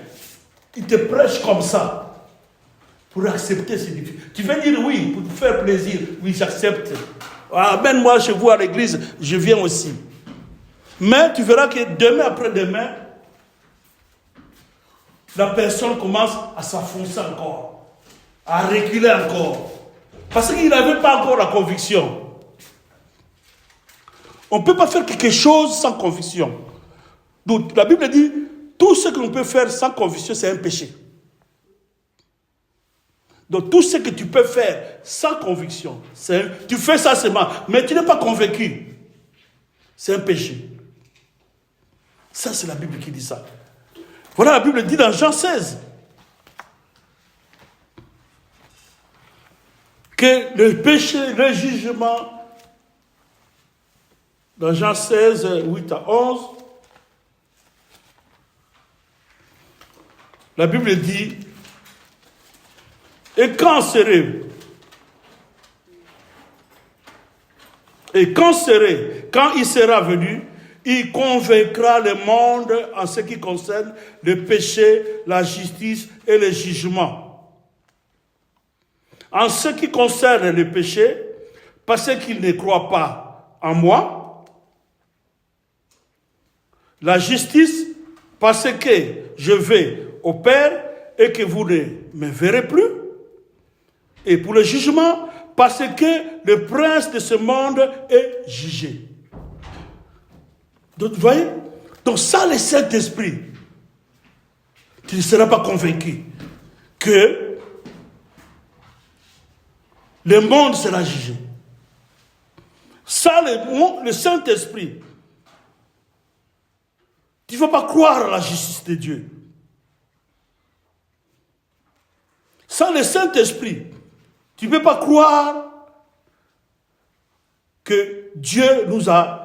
il te prêche comme ça, pour accepter, c'est difficile. Tu veux dire oui, pour te faire plaisir. Oui, j'accepte. Amène-moi chez vous à l'église, je viens aussi. Mais tu verras que demain après-demain, la personne commence à s'enfoncer encore, à reculer encore. Parce qu'il n'avait pas encore la conviction. On ne peut pas faire quelque chose sans conviction. Donc, la Bible dit, tout ce que l'on peut faire sans conviction, c'est un péché. Donc, tout ce que tu peux faire sans conviction, tu fais ça seulement, mais tu n'es pas convaincu. C'est un péché. Ça, c'est la Bible qui dit ça. Voilà, la Bible dit dans Jean 16 que le péché, le jugement, dans Jean 16, 8 à 11, la Bible dit, quand il sera venu, il convaincra le monde en ce qui concerne le péché, la justice et le jugement. En ce qui concerne le péché, parce qu'il ne croit pas en moi, la justice, parce que je vais au Père et que vous ne me verrez plus. Et pour le jugement, parce que le prince de ce monde est jugé. Donc, vous voyez? Donc, sans le Saint-Esprit, tu ne seras pas convaincu que le monde sera jugé. Sans le Saint-Esprit, tu ne vas pas croire à la justice de Dieu. Sans le Saint-Esprit, tu ne peux pas croire que Dieu nous a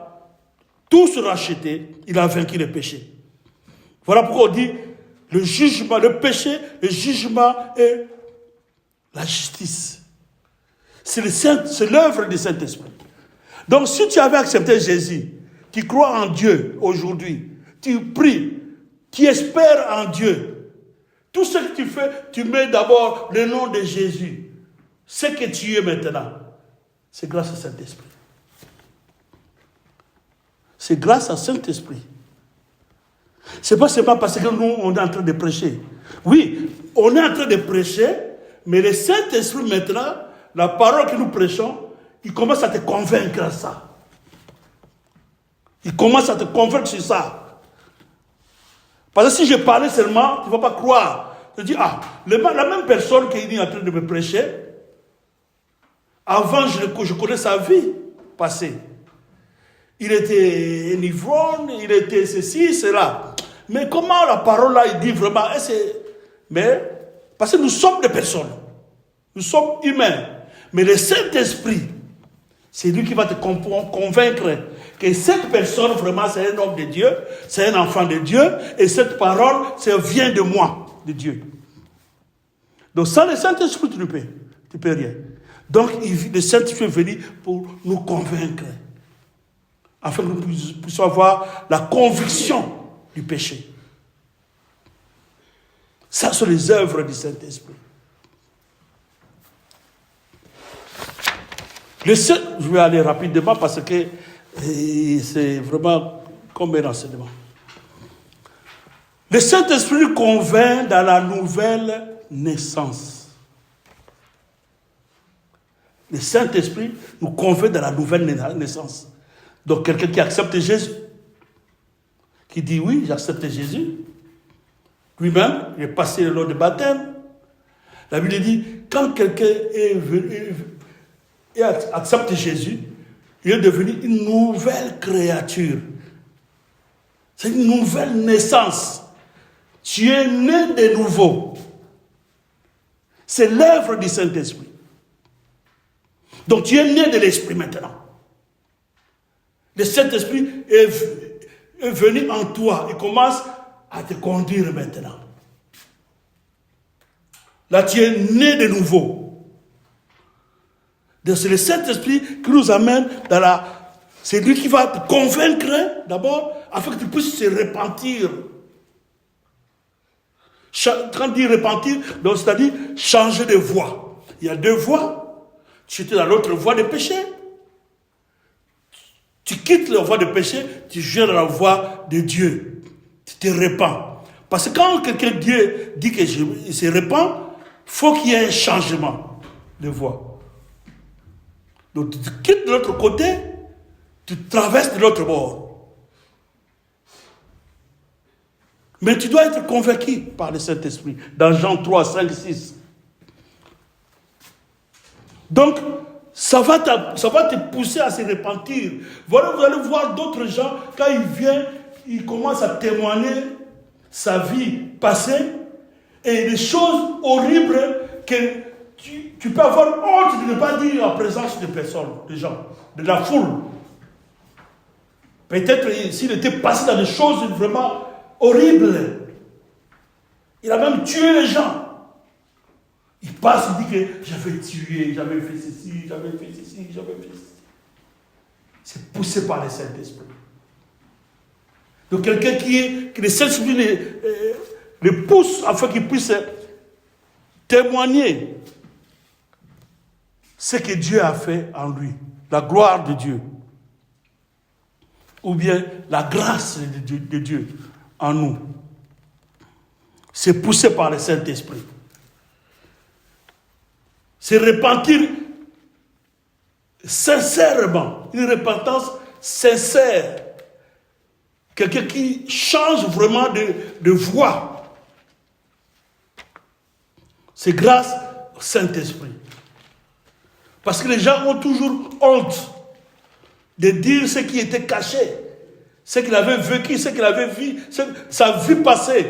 tous rachetés, il a vaincu le péché. Voilà pourquoi on dit le jugement, le péché, le jugement et la justice. C'est l'œuvre du Saint-Esprit. Donc si tu avais accepté Jésus, tu crois en Dieu aujourd'hui, tu pries, tu espères en Dieu, tout ce que tu fais, tu mets d'abord le nom de Jésus. Ce que tu es maintenant, c'est grâce au Saint-Esprit. C'est grâce au Saint-Esprit. C'est pas seulement parce que nous, on est en train de prêcher. Oui, on est en train de prêcher, mais le Saint-Esprit maintenant, la parole que nous prêchons, il commence à te convaincre à ça. Il commence à te convaincre sur ça. Parce que si je parlais seulement, tu ne vas pas croire. Je dis, la même personne qui est en train de me prêcher, avant, je connais sa vie passée. Il était un ivrogne, il était ceci, cela. Mais comment la parole là, il dit vraiment, mais, parce que nous sommes des personnes. Nous sommes humains. Mais le Saint-Esprit, c'est lui qui va te convaincre que cette personne, vraiment, c'est un homme de Dieu, c'est un enfant de Dieu, et cette parole, ça vient de moi, de Dieu. Donc, sans le Saint-Esprit, tu ne peux rien. Donc, le Saint-Esprit est venu pour nous convaincre, afin que nous puissions avoir la conviction du péché. Ça, sont les œuvres du Saint-Esprit. Je vais aller rapidement parce que c'est vraiment comme un enseignement. Le Saint-Esprit nous convainc dans la nouvelle naissance. Le Saint-Esprit nous convainc dans la nouvelle naissance. Donc quelqu'un qui accepte Jésus, qui dit oui, j'accepte Jésus, lui-même, il est passé le lot de baptême. La Bible dit, quand quelqu'un est venu et accepte Jésus, il est devenu une nouvelle créature. C'est une nouvelle naissance. Tu es né de nouveau. C'est l'œuvre du Saint-Esprit. Donc tu es né de l'Esprit maintenant. Le Saint-Esprit est venu en toi et commence à te conduire maintenant. Là, tu es né de nouveau. Donc, c'est le Saint-Esprit qui nous amène dans la... C'est lui qui va te convaincre d'abord, afin que tu puisses se repentir. Quand on dit repentir, donc c'est-à-dire changer de voie. Il y a deux voies. Tu étais dans l'autre voie de péché. Tu quittes la voie de péché, tu viens dans la voie de Dieu. Tu te repens. Parce que quand quelqu'un Dieu dit qu'il se repent, il faut qu'il y ait un changement de voie. Donc tu quittes de l'autre côté, tu traverses de l'autre bord. Mais tu dois être convaincu par le Saint-Esprit. Dans Jean 3, 5, 6. Donc, ça va te pousser à se repentir. Vous allez voir d'autres gens, quand ils viennent, ils commencent à témoigner sa vie passée et des choses horribles que tu peux avoir honte de ne pas dire en présence de personnes, de gens, de la foule. Peut-être s'il était passé dans des choses vraiment horribles. Il a même tué les gens. Il passe, il dit que j'avais tué, j'avais fait ceci, j'avais fait ceci, j'avais fait ceci. C'est poussé par le Saint-Esprit. Donc quelqu'un que le Saint-Esprit le pousse afin qu'il puisse témoigner ce que Dieu a fait en lui, la gloire de Dieu, ou bien la grâce de Dieu en nous. C'est poussé par le Saint-Esprit. C'est repentir sincèrement, une repentance sincère. Quelqu'un qui change vraiment de voie. C'est grâce au Saint-Esprit. Parce que les gens ont toujours honte de dire ce qui était caché, ce qu'il avait vécu, ce qu'il avait vu, sa vie passée.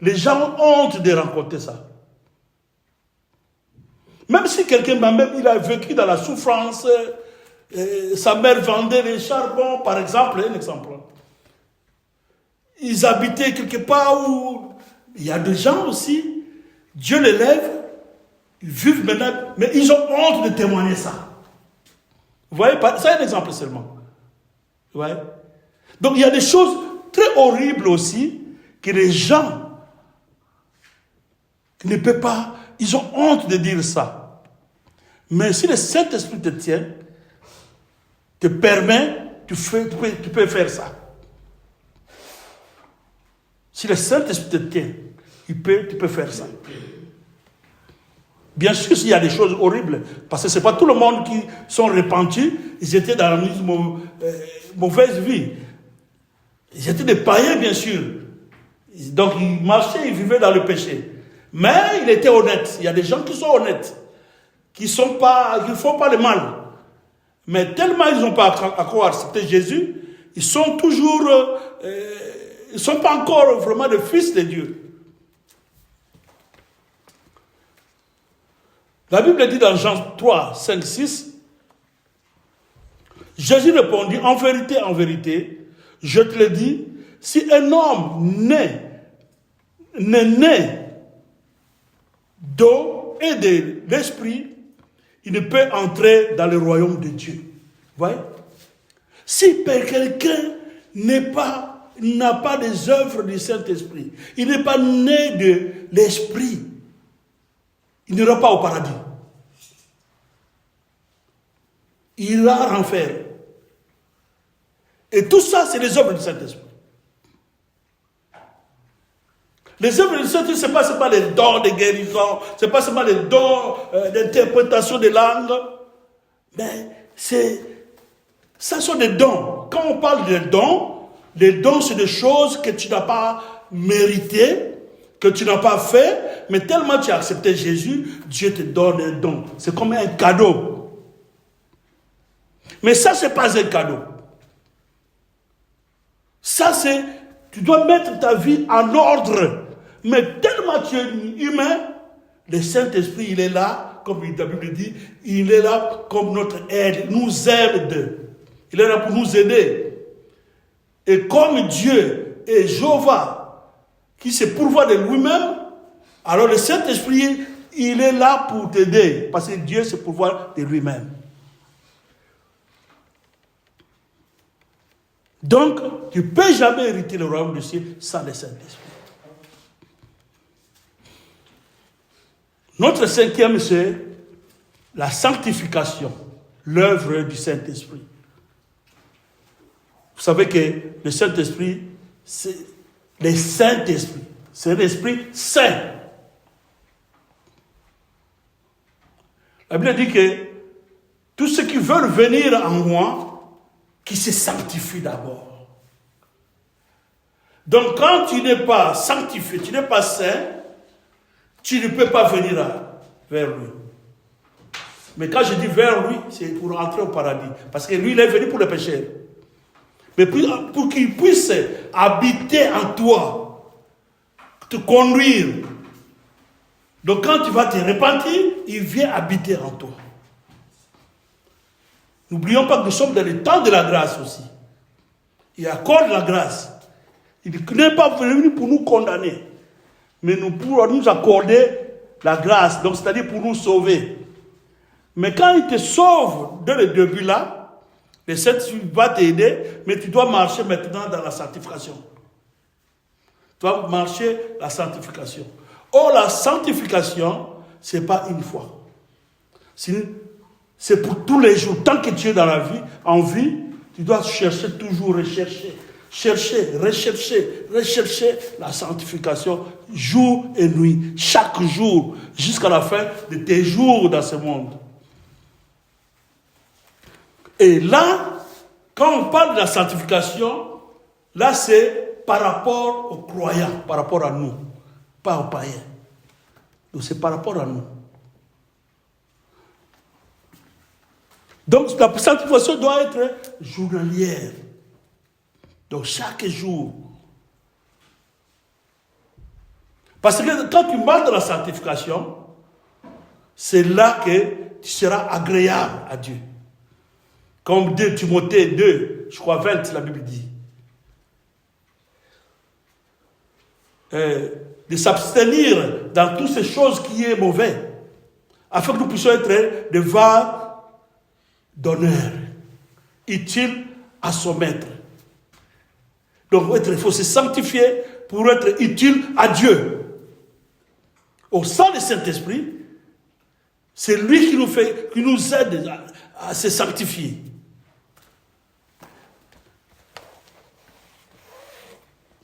Les gens ont honte de raconter ça. Même si quelqu'un, il a vécu dans la souffrance, sa mère vendait les charbons, par exemple, un exemple. Ils habitaient quelque part où il y a des gens aussi, Dieu les lève, ils vivent maintenant, mais ils ont honte de témoigner ça. Vous voyez, c'est un exemple seulement. Vous voyez? Donc il y a des choses très horribles aussi que les gens ne peuvent pas, ils ont honte de dire ça. Mais si le Saint-Esprit te tient, te permet, tu peux faire ça. Si le Saint-Esprit te tient, tu peux faire ça. Bien sûr, il y a des choses horribles, parce que ce n'est pas tout le monde qui sont repentis, ils étaient dans une mauvaise vie. Ils étaient des païens, bien sûr. Donc, ils marchaient, ils vivaient dans le péché. Mais il était honnête. Il y a des gens qui sont honnêtes, qui ne font pas le mal. Mais tellement ils n'ont pas encore accepté Jésus, ils sont toujours... ils ne sont pas encore vraiment des fils de Dieu. La Bible dit dans Jean 3, 5, 6, Jésus répondit, en vérité, je te le dis, si un homme n'est né d'eau et de l'esprit, il ne peut entrer dans le royaume de Dieu. Vous voyez? Si quelqu'un n'a pas des œuvres du Saint-Esprit, il n'est pas né de l'esprit, il n'ira pas au paradis. Il ira en enfer. Et tout ça, c'est les œuvres du Saint-Esprit. Les œuvres du Saint-Esprit, ce n'est pas seulement les dons de guérison, ce n'est pas seulement les dons d'interprétation des langues, mais ça sont des dons. Quand on parle de dons, les dons, c'est des choses que tu n'as pas méritées, que tu n'as pas fait, mais tellement tu as accepté Jésus, Dieu te donne un don. C'est comme un cadeau. Mais ça, ce n'est pas un cadeau. Ça, c'est, tu dois mettre ta vie en ordre. Mais tellement tu es humain, le Saint-Esprit, il est là, comme la Bible dit, il est là comme notre aide, nous aide. Il est là pour nous aider. Et comme Dieu est Jéhovah, qui se pourvoit de lui-même, alors le Saint-Esprit, il est là pour t'aider, parce que Dieu se pourvoit de lui-même. Donc, tu ne peux jamais hériter le royaume de Dieu sans le Saint-Esprit. Notre cinquième, c'est la sanctification, l'œuvre du Saint-Esprit. Vous savez que le Saint-Esprit, c'est le Saint-Esprit. C'est l'Esprit Saint. La Bible dit que tous ceux qui veulent venir en moi, qui se sanctifient d'abord. Donc quand tu n'es pas sanctifié, tu n'es pas saint, tu ne peux pas venir vers lui. Mais quand je dis vers lui, c'est pour entrer au paradis. Parce que lui, il est venu pour le péché. Mais pour qu'il puisse habiter en toi, te conduire. Donc quand tu vas te repentir, il vient habiter en toi. N'oublions pas que nous sommes dans le temps de la grâce aussi. Il accorde la grâce. Il n'est pas venu pour nous condamner, mais pour nous accorder la grâce, donc c'est-à-dire pour nous sauver. Mais quand il te sauve dès le début là, le Saint-Esprit va t'aider, mais tu dois marcher maintenant dans la sanctification. Tu dois marcher la sanctification. Or, la sanctification, ce n'est pas une fois. C'est pour tous les jours. Tant que tu es dans la vie, en vie, tu dois chercher, toujours rechercher. Rechercher la sanctification jour et nuit, chaque jour, jusqu'à la fin de tes jours dans ce monde. Et là, quand on parle de la sanctification, là c'est par rapport aux croyants, par rapport à nous, pas aux païens. Donc c'est par rapport à nous. Donc la sanctification doit être journalière. Donc chaque jour. Parce que quand tu marches dans la sanctification, c'est là que tu seras agréable à Dieu. Comme 2 Timothée 2, je crois 20, la Bible dit. De s'abstenir dans toutes ces choses qui est mauvais, afin que nous puissions être des vases d'honneur, utiles à son maître. Donc il faut se sanctifier pour être utile à Dieu. Au sein du Saint-Esprit, c'est lui qui nous aide à se sanctifier.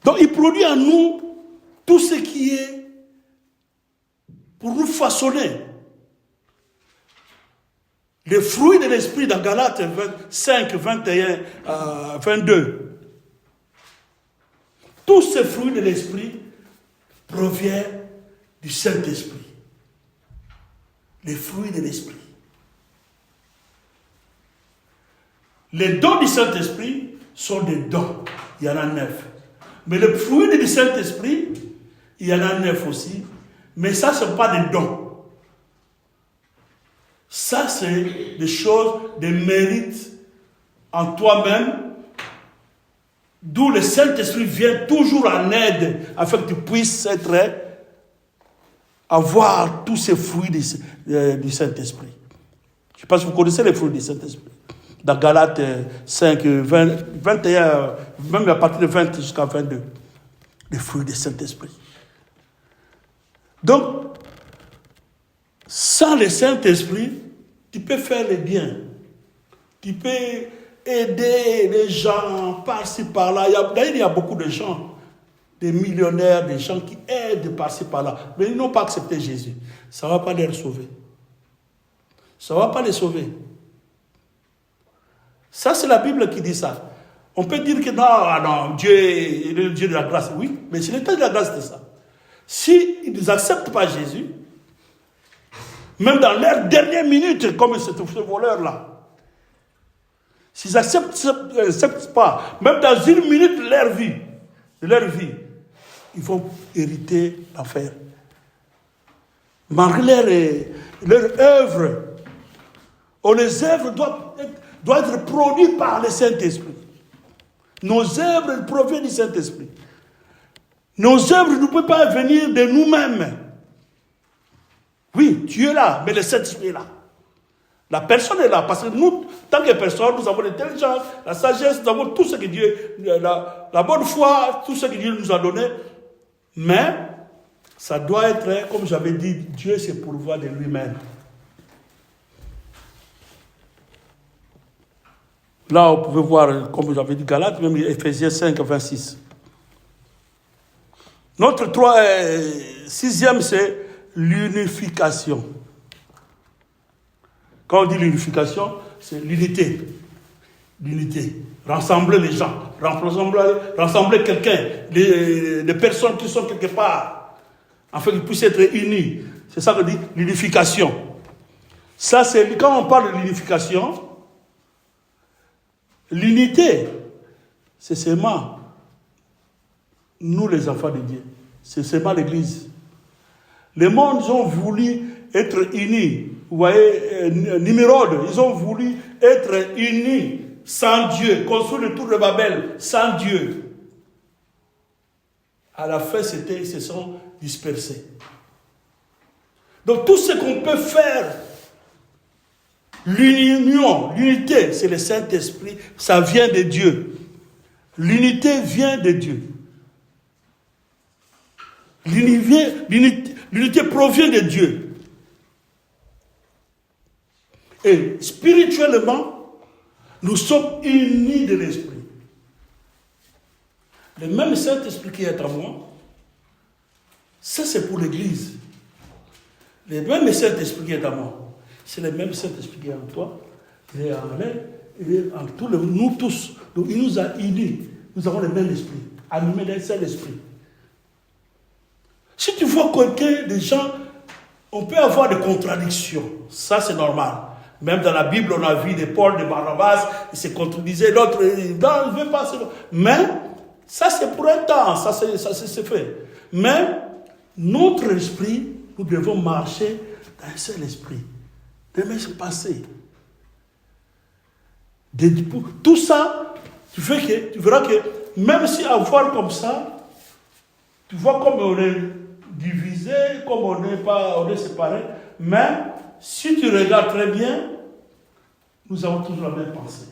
Donc il produit en nous tout ce qui est pour nous façonner. Les fruits de l'esprit dans Galates 5, 21, 22. Tous ces fruits de l'esprit proviennent du Saint-Esprit. Les fruits de l'esprit. Les dons du Saint-Esprit sont des dons. Il y en a 9. Mais les fruits du Saint-Esprit, il y en a 9 aussi. Mais ça, ce n'est pas des dons. Ça, c'est des choses, des mérites en toi-même, d'où le Saint-Esprit vient toujours en aide afin que tu puisses avoir tous ces fruits du Saint-Esprit. Je ne sais pas si vous connaissez les fruits du Saint-Esprit. Dans Galates 5, 21, même à partir de 20 jusqu'à 22. Les fruits du Saint-Esprit. Donc, sans le Saint-Esprit, tu peux faire le bien. Tu peux aider les gens par-ci, par-là. D'ailleurs, il y a beaucoup de gens, des millionnaires, des gens qui aident par-ci, par-là. Mais ils n'ont pas accepté Jésus. Ça ne va pas les sauver. Ça ne va pas les sauver. Ça, c'est la Bible qui dit ça. On peut dire que non, Dieu est le Dieu de la grâce. Oui, mais ce n'est pas de la grâce de ça. s'ils n'acceptent pas Jésus, même dans leur dernière minute, comme ce voleur-là, s'ils n'acceptent pas, même dans une minute de leur vie, ils vont hériter l'enfer. Malgré leur œuvre, les œuvres doivent être produites par le Saint-Esprit. Nos œuvres proviennent du Saint-Esprit. Nos œuvres ne peuvent pas venir de nous-mêmes. Oui, Dieu est là, mais le Saint-Esprit est là. La personne est là, parce que nous, tant que personne, nous avons l'intelligence, la sagesse, nous avons tout ce que Dieu, la bonne foi, tout ce que Dieu nous a donné. Mais, ça doit être, comme j'avais dit, Dieu se pourvoit de lui-même. Là, vous pouvez voir, comme j'avais dit, Galates, même Ephésiens 5, 26. Notre sixième, c'est l'unification. Quand on dit l'unification, c'est l'unité. L'unité. Rassembler les gens. Rassembler quelqu'un. Les personnes qui sont quelque part. Afin qu'ils puissent être unis. C'est ça que dit l'unification. Ça, c'est quand on parle de l'unification, l'unité, c'est seulement nous les enfants de Dieu. C'est seulement l'Église. Les mondes ont voulu être unis. Vous voyez, Nimrod, ils ont voulu être unis sans Dieu, construire le tour de Babel sans Dieu. À la fin, ils se sont dispersés. Donc tout ce qu'on peut faire, l'union, l'unité, c'est le Saint-Esprit, ça vient de Dieu. L'unité vient de Dieu. L'unité provient de Dieu. Et spirituellement, nous sommes unis de l'Esprit. Le même Saint-Esprit qui est en moi, ça c'est pour l'Église. Le même Saint-Esprit qui est en moi, c'est le même Saint-Esprit qui est en toi, il est en l'air, il est en tous, nous tous. Donc il nous a unis. Nous avons le même esprit, animés d'un seul esprit. Si tu vois quelqu'un, des gens, on peut avoir des contradictions. Ça c'est normal. Même dans la Bible, on a vu des Paul, des Barnabas, ils se contredisaient, l'autre, non, il ne veut pas. Mais, ça c'est pour un temps, ça c'est fait. Mais, notre esprit, nous devons marcher dans un seul esprit. Des mêmes passés. Tout ça, tu verras que, même si avoir comme ça, tu vois comme on est divisé, comme on est séparé, mais, si tu regardes très bien, nous avons toujours la même pensée.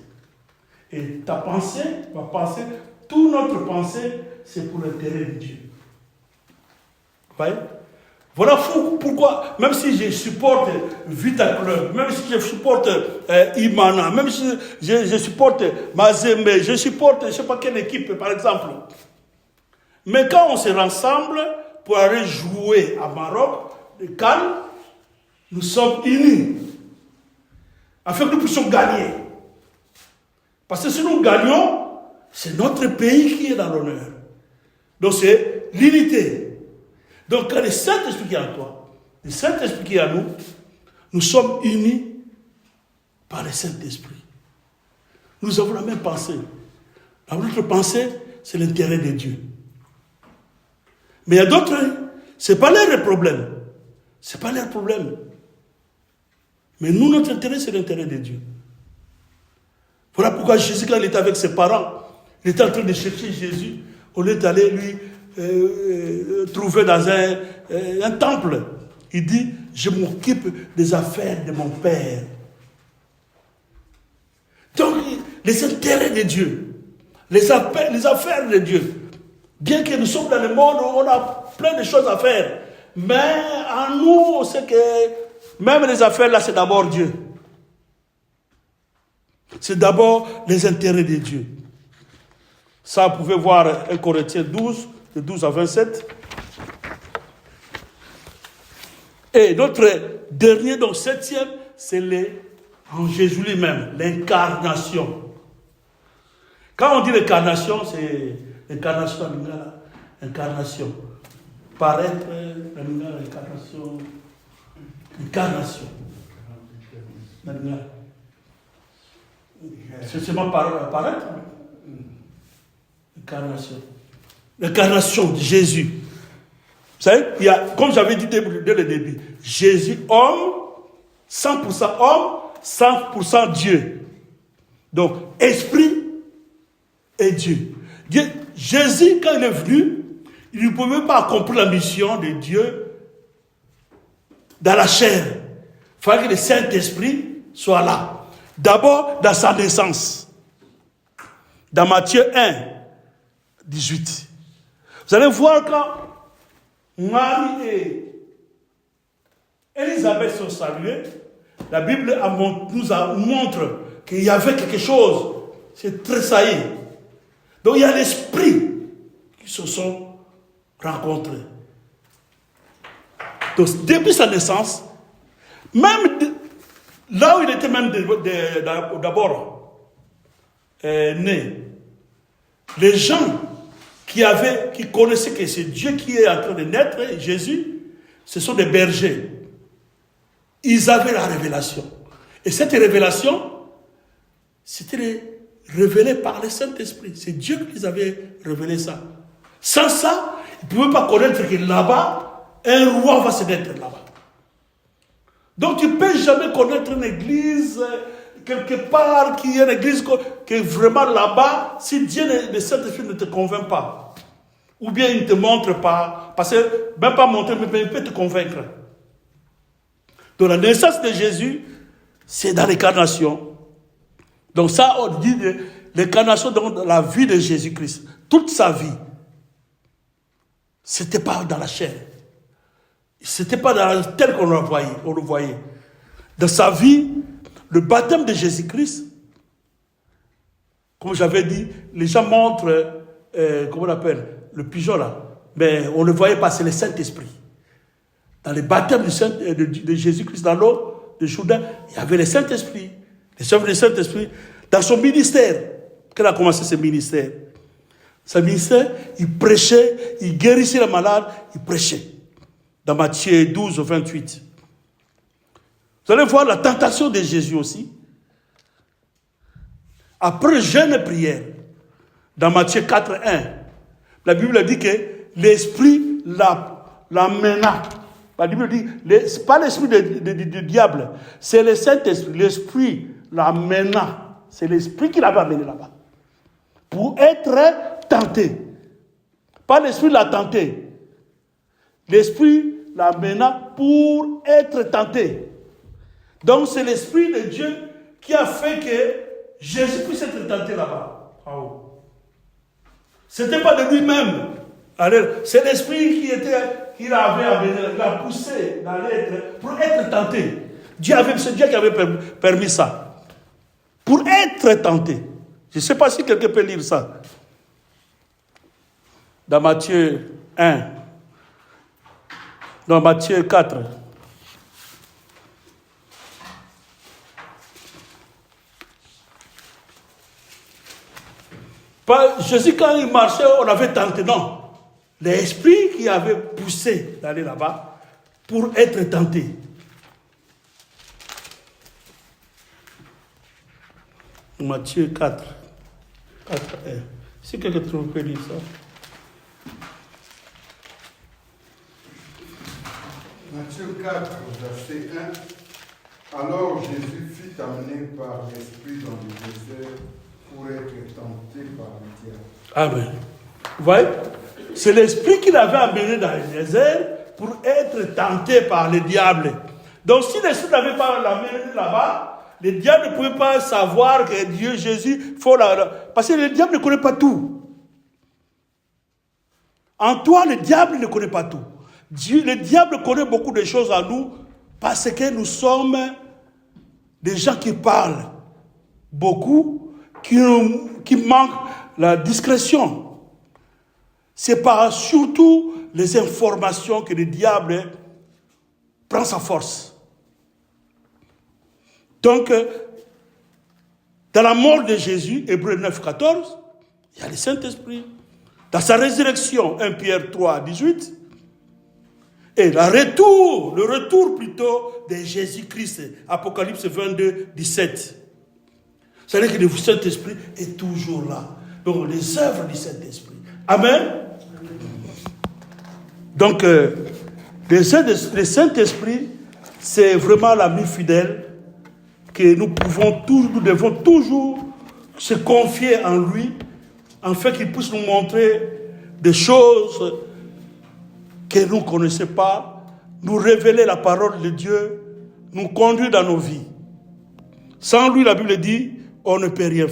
Et ta pensée, ma pensée, toute notre pensée, c'est pour l'intérêt de Dieu. Vous voyez? Voilà pourquoi, même si je supporte Vita Club, même si je supporte Imana, même si je supporte Mazembe, je supporte je ne sais pas quelle équipe, par exemple. Mais quand on se rassemble pour aller jouer à Maroc, le Cannes, nous sommes unis, afin que nous puissions gagner. Parce que si nous gagnons, c'est notre pays qui est dans l'honneur. Donc c'est l'unité. Donc quand le Saint-Esprit qui est en toi, le Saint-Esprit qui est en nous, nous sommes unis par le Saint-Esprit. Nous avons la même pensée. Notre pensée, c'est l'intérêt de Dieu. Mais il y a d'autres, ce n'est pas leur problème. Ce n'est pas leur problème. Mais nous, notre intérêt, c'est l'intérêt de Dieu. Voilà pourquoi Jésus, quand il était avec ses parents, il était en train de chercher Jésus, au lieu d'aller lui trouver dans un temple. Il dit, je m'occupe des affaires de mon Père. Donc, les intérêts de Dieu, les affaires de Dieu, bien que nous sommes dans le monde où on a plein de choses à faire, mais en nous, on sait que même les affaires là, c'est d'abord Dieu. C'est d'abord les intérêts de Dieu. Ça, vous pouvez voir 1 Corinthiens 12, de 12 à 27. Et notre dernier, donc septième, c'est en Jésus lui-même, l'incarnation. Quand on dit l'incarnation, c'est l'incarnation. paraître, l'incarnation. Incarnation. C'est seulement paraître. Incarnation. L'incarnation de Jésus. Vous savez, il y a, comme j'avais dit dès le début, Jésus, homme, 100% homme, 100% Dieu. Donc, esprit et Dieu. Jésus, quand il est venu, il ne pouvait pas accomplir la mission de Dieu dans la chair. Il fallait que le Saint-Esprit soit là. D'abord, dans sa naissance. Dans Matthieu 1, 18. Vous allez voir quand Marie et Élisabeth sont saluées, la Bible nous montre qu'il y avait quelque chose. C'est tressaillé. Donc il y a l'esprit qui se sont rencontrés. Donc depuis sa naissance, même là où il était même d'abord né, les gens qui connaissaient que c'est Dieu qui est en train de naître, Jésus, ce sont des bergers. Ils avaient la révélation. Et cette révélation, c'était révélé par le Saint-Esprit. C'est Dieu qui les avait révélé ça. Sans ça, ils ne pouvaient pas connaître que là-bas, un roi va se naître là-bas. Donc tu ne peux jamais connaître une église quelque part qui est une église qui est vraiment là-bas si Dieu, le Saint-Esprit ne te convainc pas. Ou bien il ne te montre pas. Parce que même pas montrer, mais il peut te convaincre. Donc la naissance de Jésus, c'est dans l'incarnation. Donc ça, on dit de l'incarnation dans la vie de Jésus-Christ. Toute sa vie. Ce n'était pas dans la chair. Ce n'était pas tel qu'on le voyait. Dans sa vie, le baptême de Jésus-Christ, comme j'avais dit, les gens montrent, comment on appelle, le pigeon là. Mais on ne le voyait pas, c'est le Saint-Esprit. Dans le baptême de Jésus-Christ dans l'eau de Jourdain, il y avait le Saint-Esprit. Les œuvres du Saint-Esprit. Dans son ministère, quand il a commencé ce ministère, il prêchait, il guérissait les malades, il prêchait. Dans Matthieu 12, 28. Vous allez voir la tentation de Jésus aussi. Après jeûne et prière, dans Matthieu 4, 1, la Bible dit que l'esprit l'amena. La Bible dit, ce n'est pas l'esprit du diable, c'est le Saint-Esprit. L'esprit l'amena. C'est l'esprit qui l'avait amené là-bas. Pour être tenté. Pas l'esprit l'a tenté. L'esprit l'amena pour être tenté. Donc c'est l'esprit de Dieu qui a fait que Jésus puisse être tenté là-bas. En haut. Ce n'était pas de lui-même. C'est l'esprit qui l'avait amené, il a poussé dans l'être pour être tenté. C'est Dieu qui avait permis ça. Pour être tenté. Je ne sais pas si quelqu'un peut lire ça. Dans Matthieu 1. Dans Matthieu 4. Pas, Jésus, quand il marchait, on avait tenté. Non. L'esprit qui avait poussé d'aller là-bas pour être tenté. Matthieu 4. 4, 1. Si quelqu'un trouve, peut lire ça. Matthieu 4, verset 1. Alors Jésus fut amené par l'Esprit dans le désert pour être tenté par le diable. Amen. Vous voyez? C'est l'Esprit qui l'avait amené dans le désert pour être tenté par le diable. Donc si l'Esprit n'avait pas l'amené là-bas, le diable ne pouvait pas savoir que Dieu, Jésus, parce que le diable ne connaît pas tout. En toi, le diable ne connaît pas tout. Le diable connaît beaucoup de choses en nous parce que nous sommes des gens qui parlent beaucoup, qui manquent la discrétion. C'est par surtout les informations que le diable prend sa force. Donc, dans la mort de Jésus, Hébreux 9, 14, il y a le Saint-Esprit. Dans sa résurrection, 1 Pierre 3, 18, Et le retour plutôt de Jésus-Christ. Apocalypse 22, 17. C'est-à-dire que le Saint-Esprit est toujours là. Donc les œuvres du Saint-Esprit. Amen. Donc le Saint-Esprit, c'est vraiment l'ami fidèle que nous devons toujours se confier en lui, afin qu'il puisse nous montrer des choses que nous ne connaissons pas, nous révéler la parole de Dieu, nous conduire dans nos vies. Sans lui, la Bible dit, on ne peut rien faire.